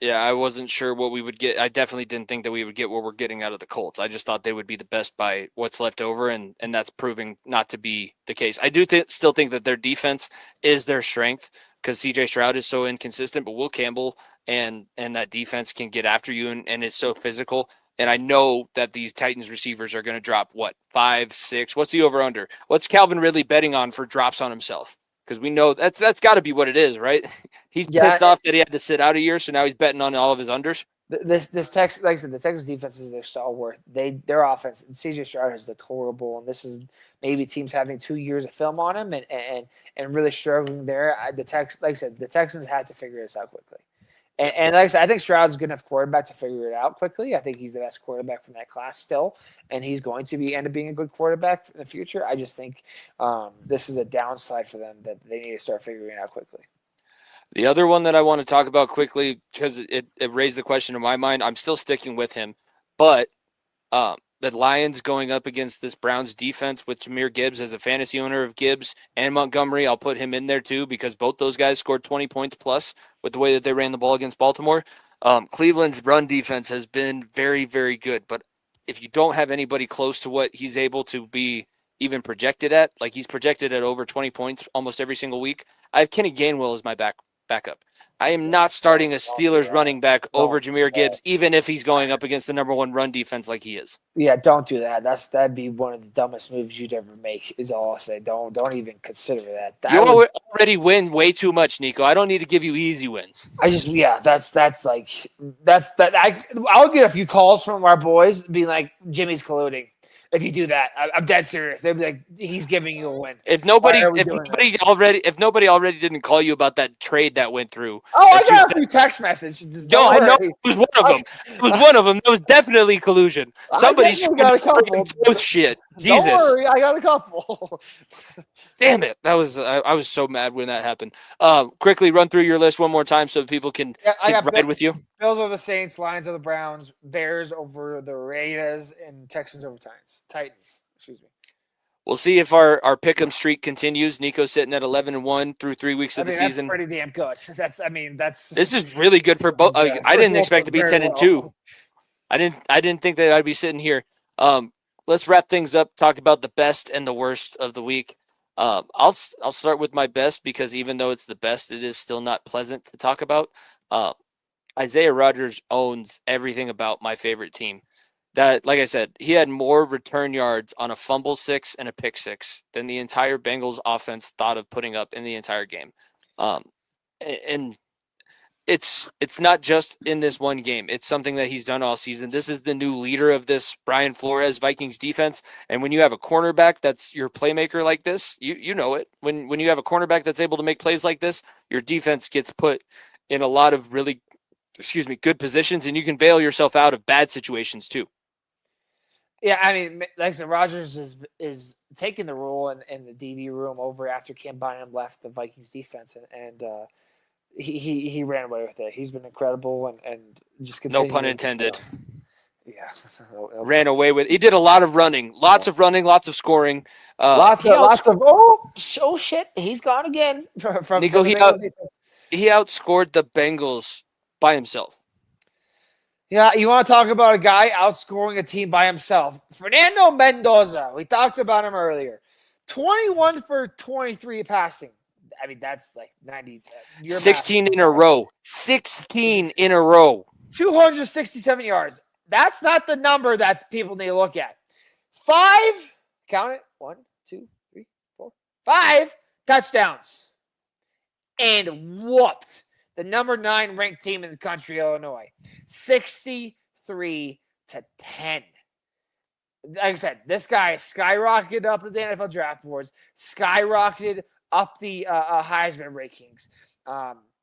Yeah, I wasn't sure what we would get. I definitely didn't think that we would get what we're getting out of the Colts. I just thought they would be the best by what's left over, and that's proving not to be the case. I do still think that their defense is their strength because C.J. Stroud is so inconsistent, but Will Campbell and that defense can get after you and is so physical. And I know that these Titans receivers are going to drop, 5, 6? What's the over-under? What's Calvin Ridley betting on for drops on himself? Because we know that's got to be what it is, right? He's pissed off that he had to sit out a year, so now he's betting on all of his unders. This Texas, like I said, the Texas defense is their stalwart. Their offense, and CJ Stroud has looked horrible, and this is maybe teams having 2 years of film on him and really struggling there. Like I said, the Texans had to figure this out quickly. And like I said, I think Stroud's good enough quarterback to figure it out quickly. I think he's the best quarterback from that class still, and he's going to end up being a good quarterback in the future. I just think this is a downside for them that they need to start figuring out quickly. The other one that I want to talk about quickly, because it raised the question in my mind, I'm still sticking with him, but the Lions going up against this Browns defense with Jahmyr Gibbs as a fantasy owner of Gibbs and Montgomery, I'll put him in there too because both those guys scored 20 points plus with the way that they ran the ball against Baltimore. Cleveland's run defense has been very, very good, but if you don't have anybody close to what he's able to be even projected at, like he's projected at over 20 points almost every single week, I have Kenny Gainwell as my backup. I am not starting a Steelers running back over Jahmyr Gibbs, even if he's going up against the number 1 run defense like he is. Yeah, don't do that. That'd be one of the dumbest moves you'd ever make. Is all I'll say. Don't even consider that. You already win way too much, Nico. I don't need to give you easy wins. I'll get a few calls from our boys being like, Jimmy's colluding. If you do that, I'm dead serious. They'd be like, he's giving you a win. If nobody already didn't call you about that trade that went through. Oh, I got a few text messages. No, I know it was one of them. It was one of them. That was definitely collusion. Somebody's got a couple. Shit. Jesus. Don't worry, I got a couple. Damn it. That was I was so mad when that happened. Quickly run through your list one more time so people can ride with you. Bills over the Saints, Lions over the Browns, Bears over the Raiders, and Texans over Titans. Excuse me. We'll see if our pick'em streak continues. Nico's sitting at 11-1 through 3 weeks of the season. That's pretty damn good. This is really good for both. I didn't expect to be 10-2. I didn't think that I'd be sitting here. Let's wrap things up. Talk about the best and the worst of the week. I'll start with my best because even though it's the best, it is still not pleasant to talk about. Isaiah Rodgers owns everything about my favorite team. That, like I said, he had more return yards on a fumble 6 and a pick 6 than the entire Bengals offense thought of putting up in the entire game. And it's not just in this one game. It's something that he's done all season. This is the new leader of this Brian Flores Vikings defense. And when you have a cornerback that's your playmaker like this, you know it. When you have a cornerback that's able to make plays like this, your defense gets put in a lot of really, good positions, and you can bail yourself out of bad situations too. Yeah, I mean, like I said, Rodgers is taking the role in the DB room over after Cam Bynum left the Vikings defense, and he ran away with it. He's been incredible and just no pun intended. Yeah, ran away with. He did a lot of running, lots of running, lots of scoring, lots of shit. He's gone again from Nico. He outscored the Bengals by himself. Yeah, you want to talk about a guy outscoring a team by himself? Fernando Mendoza. We talked about him earlier. 21 for 23 passing. I mean, that's like 90. 16 in a row. 16 in a row. 267 yards. That's not the number that people need to look at. 5, count it, 1, 2, 3, 4, 5 touchdowns. And whooped the number 9 ranked team in the country, Illinois, 63-10. Like I said, this guy skyrocketed up the NFL draft boards, skyrocketed up the Heisman rankings.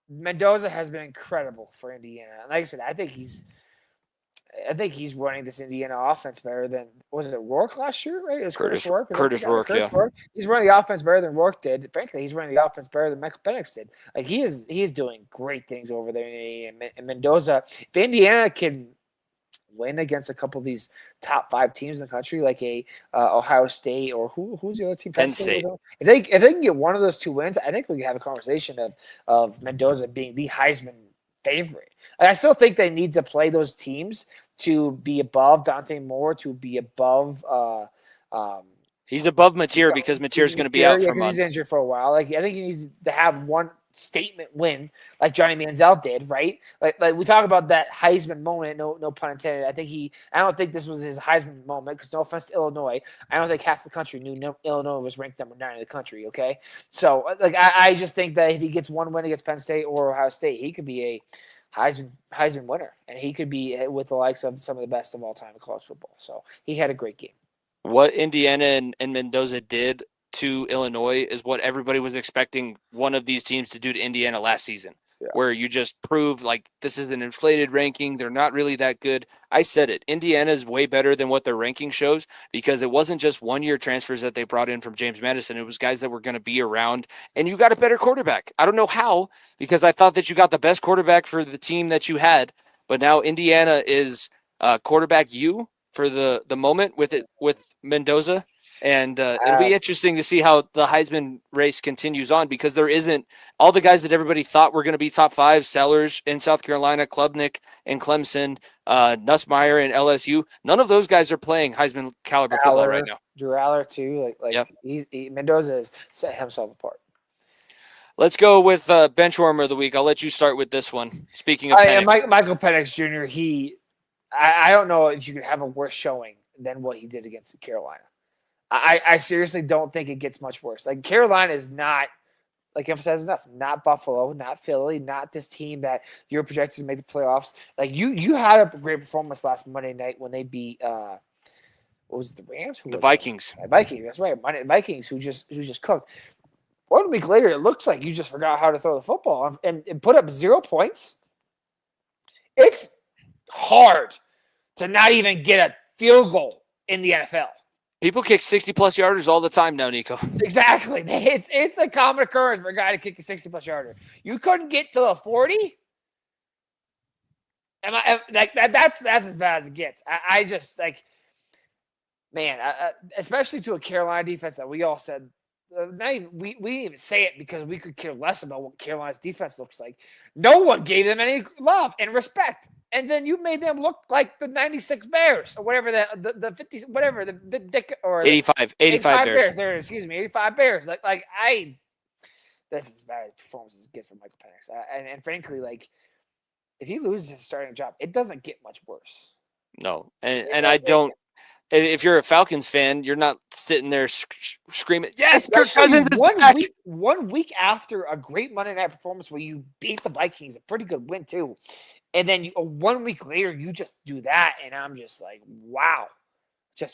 Mendoza has been incredible for Indiana. And like I said, I think he's running this Indiana offense better than, was it Rourke last year, right? It was Curtis Rourke. Curtis Rourke. He's running the offense better than Rourke did. Frankly, he's running the offense better than Michael Penix did. Like, he is doing great things over there in Mendoza. If Indiana can win against a couple of these top 5 teams in the country, like a Ohio State or who's the other team? Penn State. If they can get one of those 2 wins, I think we can have a conversation of Mendoza being the Heisman favorite. And I still think they need to play those teams to be above Dante Moore, to be above. He's above Mateer because Mateer's going to be out for a month. He's injured for a while. Like, I think he needs to have one statement win, like Johnny Manziel did, right? Like we talk about that Heisman moment. No pun intended. I don't think this was his Heisman moment because no offense to Illinois, I don't think half the country knew Illinois was ranked number 9 in the country. Okay, so like I just think that if he gets one win against Penn State or Ohio State, he could be a Heisman winner, and he could be with the likes of some of the best of all time in college football. So he had a great game. What Indiana and Mendoza did to Illinois is what everybody was expecting one of these teams to do to Indiana last season, where you just proved like this is an inflated ranking. They're not really that good. I said it. Indiana is way better than what their ranking shows because it wasn't just 1-year transfers that they brought in from James Madison. It was guys that were going to be around, and you got a better quarterback. I don't know how, because I thought that you got the best quarterback for the team that you had, but now Indiana is quarterback you for the moment with Mendoza. And it'll be interesting to see how the Heisman race continues on because there isn't all the guys that everybody thought were going to be top 5, Sellers in South Carolina, Klubnik and Clemson, Nussmeier and LSU. None of those guys are playing Heisman caliber football right now. Drew Aller too. Mendoza has set himself apart. Let's go with Benchwarmer of the week. I'll let you start with this one. Speaking of Michael Penix Jr., I don't know if you could have a worse showing than what he did against Carolina. I seriously don't think it gets much worse. Like, Carolina is not, like emphasized enough, not Buffalo, not Philly, not this team that you're projected to make the playoffs. Like, you had a great performance last Monday night when they beat what was it, the Rams? The Vikings. Vikings, that's right. Vikings who just cooked. 1 week later, it looks like you just forgot how to throw the football and put up 0 points. It's hard to not even get a field goal in the NFL. People kick 60-plus yarders all the time now, Nico. Exactly. It's a common occurrence for a guy to kick a 60-plus yarder. You couldn't get to the 40? That's as bad as it gets. I just, like, Man, especially to a Carolina defense that we all said, we didn't even say it because we could care less about what Carolina's defense looks like. No one gave them any love and respect. And then you made them look like the 96 Bears or whatever, the 50, whatever, the Dick or 85 Bears. There, excuse me, 85 Bears. This is as bad as performances gets from Michael Penix. And frankly, like, if he loses his starting job, it doesn't get much worse. No, and I don't. If you're a Falcons fan, you're not sitting there screaming, "Yes, Kirk Cousins is back." 1 week after a great Monday night performance where you beat the Vikings, a pretty good win too, and then 1 week later you just do that, and I'm just like, wow.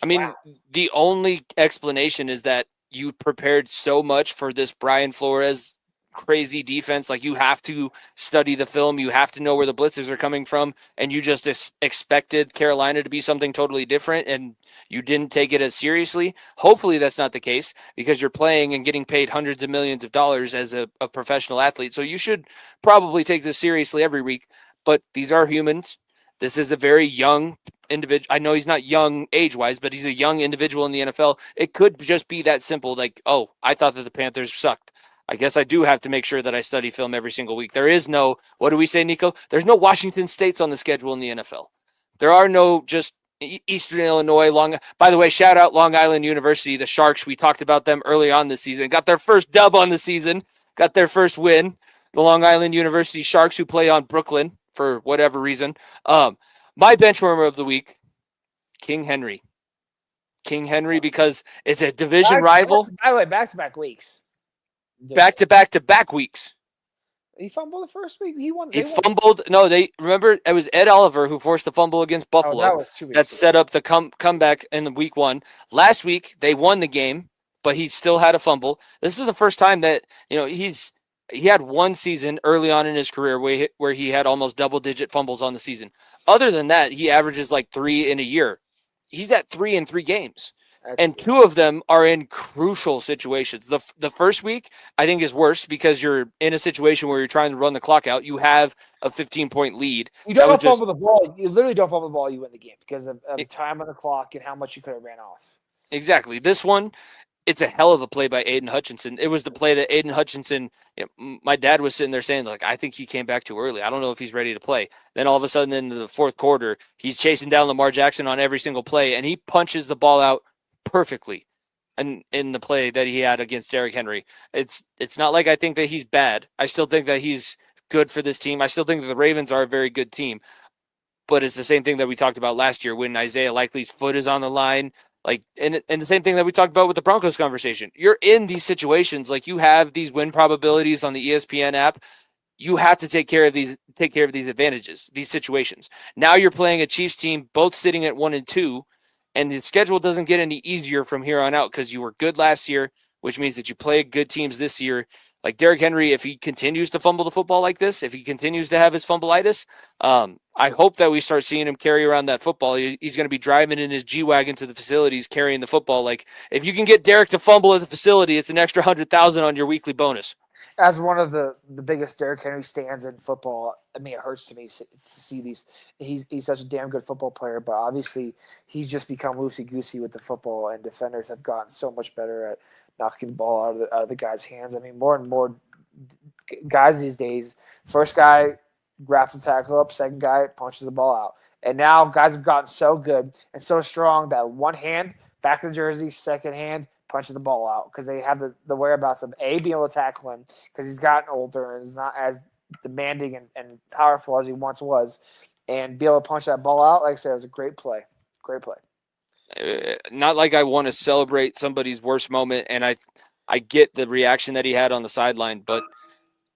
Wow. The only explanation is that you prepared so much for this Brian Flores crazy defense. Like, you have to study the film, you have to know where the blitzes are coming from, and you just expected Carolina to be something totally different, and you didn't take it as seriously. Hopefully that's not the case, because you're playing and getting paid hundreds of millions of dollars as a professional athlete, so you should probably take this seriously every week. But these are humans. This is a very young individual. I know he's not young age-wise, but he's a young individual in the NFL. It could just be that simple, like, oh, I thought that the Panthers sucked. I guess I do have to make sure that I study film every single week. There is no, what do we say, Nico? There's no Washington States on the schedule in the NFL. There are no just Eastern Illinois, by the way, shout out Long Island University, the Sharks. We talked about them early on this season. Got their first dub on the season. Got their first win. The Long Island University Sharks, who play on Brooklyn for whatever reason. My benchwarmer of the week, King Henry. King Henry, because it's a division rival. By the way, back-to-back weeks. Back-to-back weeks. He fumbled the first week. He won. Fumbled. No, remember it was Ed Oliver who forced the fumble against Buffalo. That was 2 weeks that set up the comeback in the week 1. Last week they won the game, but he still had a fumble. This is the first time that he had one season early on in his career where he had almost double-digit fumbles on the season. Other than that, he averages like 3 in a year. He's at 3 in 3 games. And 2 of them are in crucial situations. The first week, I think, is worse because you're in a situation where you're trying to run the clock out. You have a 15-point lead. You don't fumble the ball. You literally don't fumble the ball. You win the game because of time on the clock and how much you could have ran off. Exactly. This one, it's a hell of a play by Aiden Hutchinson. It was the play that Aiden Hutchinson, my dad was sitting there saying, like, I think he came back too early. I don't know if he's ready to play. Then all of a sudden in the fourth quarter, he's chasing down Lamar Jackson on every single play, and he punches the ball out perfectly. And in the play that he had against Derrick Henry, it's not like I think that he's bad. I still think that he's good for this team. I still think that the Ravens are a very good team. But it's the same thing that we talked about last year when Isaiah Likely's foot is on the line. Like, and the same thing that we talked about with the Broncos conversation. You're in these situations, like, you have these win probabilities on the ESPN app. You have to take care of these advantages, these situations. Now you're playing a Chiefs team, both sitting at 1-2, and the schedule doesn't get any easier from here on out because you were good last year, which means that you play good teams this year. Like Derrick Henry, if he continues to fumble the football like this, if he continues to have his fumbleitis, I hope that we start seeing him carry around that football. He's going to be driving in his G-Wagon to the facilities, carrying the football. Like, if you can get Derrick to fumble at the facility, it's an extra $100,000 on your weekly bonus. As one of the biggest Derrick Henry stands in football, I mean, it hurts to me to see these. He's such a damn good football player, but obviously he's just become loosey-goosey with the football, and defenders have gotten so much better at knocking the ball out of the guy's hands. I mean, more and more guys these days, first guy wraps the tackle up, second guy punches the ball out. And now guys have gotten so good and so strong that one hand, back of the jersey, second hand, punching the ball out because they have the whereabouts of being able to tackle him because he's gotten older and is not as demanding and powerful as he once was, and be able to punch that ball out. Like I said, it was a great play. Great play. Not like I want to celebrate somebody's worst moment, and I get the reaction that he had on the sideline, but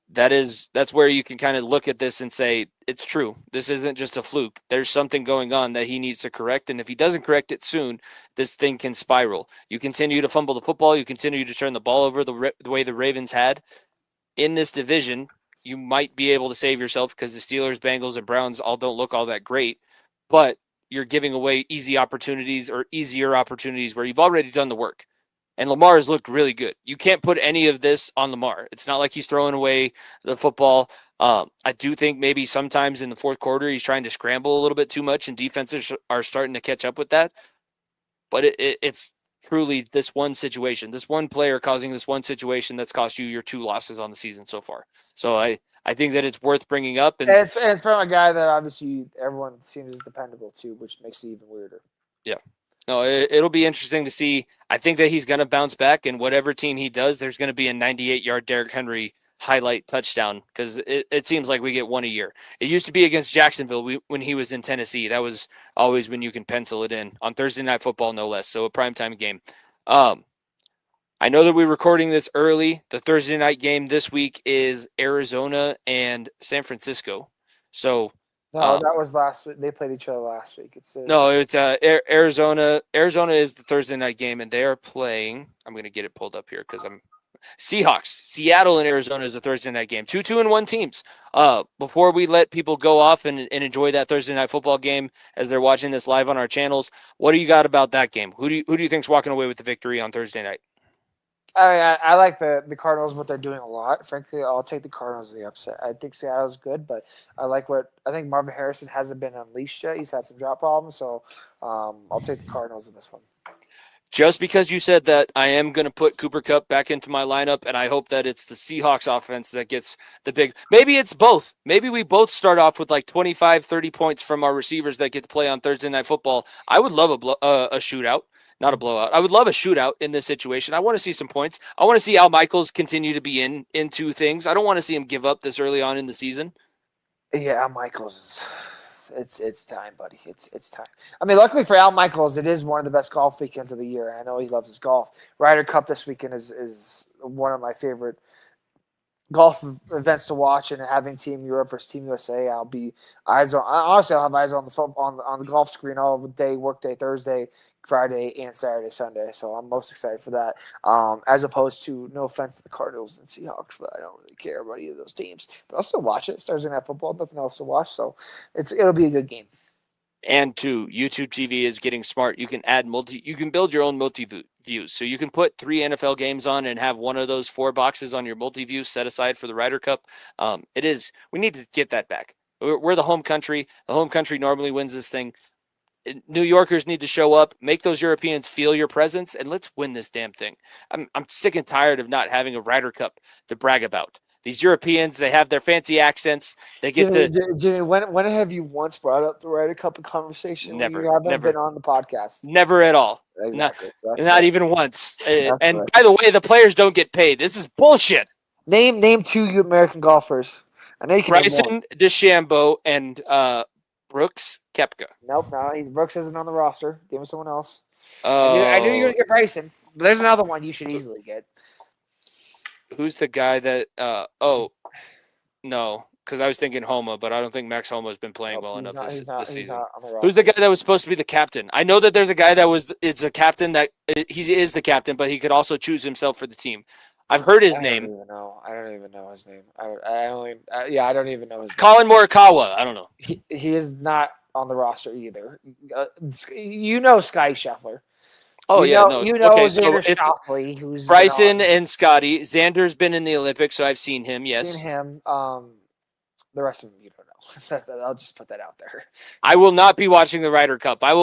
that's where you can kind of look at this and say it's true. This isn't just a fluke. There's something going on that he needs to correct, and if he doesn't correct it soon, this thing can spiral. You continue to fumble the football, you continue to turn the ball over the way the Ravens had in this division. You might be able to save yourself because the Steelers, Bengals, and Browns all don't look all that great, but you're giving away easier opportunities where you've already done the work. And Lamar has looked really good. You can't put any of this on Lamar. It's not like he's throwing away the football. I do think maybe sometimes in the fourth quarter he's trying to scramble a little bit too much, and defenses are starting to catch up with that. but it's truly this one situation, this one player causing this one situation that's cost you your 2 losses on the season so far. So I think that it's worth bringing up. And it's from a guy that obviously everyone seems dependable to, which makes it even weirder. Yeah. No, it'll be interesting to see. I think that he's going to bounce back, and whatever team he does, there's going to be a 98-yard Derrick Henry highlight touchdown, because it seems like we get one a year. It used to be against Jacksonville when he was in Tennessee. That was always when you can pencil it in on Thursday Night Football, no less. So a primetime game. I know that we're recording this early. The Thursday night game this week is Arizona and San Francisco. So no, that was last week. They played each other last week. It's Arizona. Arizona is the Thursday night game, and they are playing. I'm going to get it pulled up here because I'm Seahawks. Seattle and Arizona is a Thursday night game. 2-2-1 teams. Before we let people go off and enjoy that Thursday night football game as they're watching this live on our channels, what do you got about that game? Who do you think's walking away with the victory on Thursday night? I like the Cardinals, what they're doing a lot. Frankly, I'll take the Cardinals in the upset. I think Seattle's good, but I think Marvin Harrison hasn't been unleashed yet. He's had some drop problems, so I'll take the Cardinals in this one. Just because you said that, I am going to put Cooper Kupp back into my lineup, and I hope that it's the Seahawks offense that gets the big. Maybe it's both. Maybe we both start off with like 25, 30 points from our receivers that get to play on Thursday Night Football. I would love a shootout. Not a blowout. I would love a shootout in this situation. I want to see some points. I want to see Al Michaels continue to be into things. I don't want to see him give up this early on in the season. Yeah, Al Michaels it's time, buddy. It's time. I mean, luckily for Al Michaels, it is one of the best golf weekends of the year. I know he loves his golf. Ryder Cup this weekend is one of my favorite golf events to watch, and having Team Europe versus Team USA, I'll have eyes on the golf screen all day, work day, Thursday, Friday, and Saturday, Sunday. So I'm most excited for that. As opposed to, no offense to the Cardinals and Seahawks, but I don't really care about either of those teams. But I'll still watch it. It's Thursday Night Football, nothing else to watch, so it'll be a good game. And two, YouTube TV is getting smart. You can you can build your own multi-views. So you can put 3 NFL games on and have one of those 4 boxes on your multi-view set aside for the Ryder Cup. We need to get that back. We're the home country. The home country normally wins this thing. New Yorkers need to show up, make those Europeans feel your presence, and let's win this damn thing. I'm sick and tired of not having a Ryder Cup to brag about. These Europeans, they have their fancy accents. They get Jimmy, when have you once brought up the Ryder Cup in conversation? Never. You haven't Never been on the podcast. Never at all. Exactly. Not even once. And by the way, the players don't get paid. This is bullshit. Name 2 American golfers. I know you can. Bryson DeChambeau and Brooks Koepka. Nope, no. Brooks isn't on the roster. Give him someone else. I knew you were going to get Bryson, but there's another one you should easily get. Who's the guy that no, because I was thinking Homa, but I don't think Max Homa has been playing well enough this season. Who's the guy that was supposed to be the captain? I know that there's a guy it's a captain that he is the captain, but he could also choose himself for the team. I've heard his name. I don't even know his name. I don't even know his name. Colin Morikawa. I don't know. He is not on the roster either. You know Sky Scheffler. Oh, you know Xander Schauffele, who's Bryson and Scotty. Xander's been in the Olympics, so I've seen him. Yes, seen him. The rest of them, you don't know. I'll just put that out there. I will not be watching the Ryder Cup. I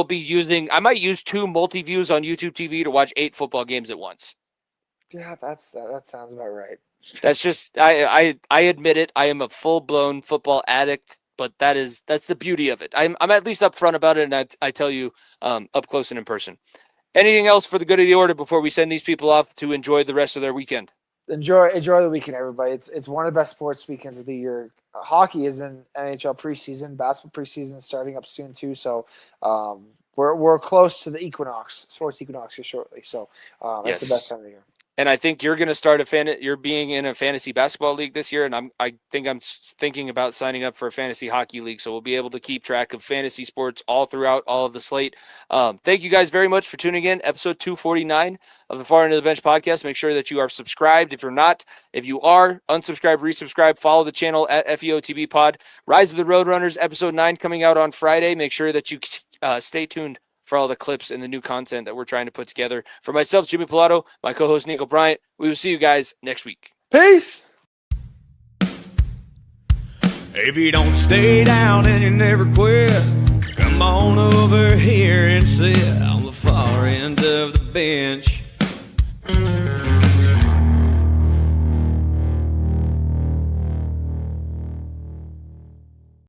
might use 2 multi-views on YouTube TV to watch 8 football games at once. Yeah, that sounds about right. That's just I admit it. I am a full-blown football addict, but that's the beauty of it. I'm at least upfront about it, and I tell you up close and in person. Anything else for the good of the order before we send these people off to enjoy the rest of their weekend? Enjoy the weekend, everybody. It's one of the best sports weekends of the year. Hockey is in NHL preseason. Basketball preseason is starting up soon too. So we're close to the sports equinox here shortly. So that's the best time of the year. And I think you're going to start you're being in a fantasy basketball league this year. And I think I'm thinking about signing up for a fantasy hockey league. So we'll be able to keep track of fantasy sports all throughout all of the slate. Thank you guys very much for tuning in. Episode 249 of the Far End of the Bench podcast. Make sure that you are subscribed. If you're not, if you are, unsubscribe, resubscribe, follow the channel at FEOTB Pod. Rise of the Roadrunners, episode 9 coming out on Friday. Make sure that you stay tuned for all the clips and the new content that we're trying to put together. For myself, Jimmy Pilato, my co-host, Nico Bryant, we will see you guys next week. Peace! If you don't stay down and you never quit, come on over here and sit on the far end bench.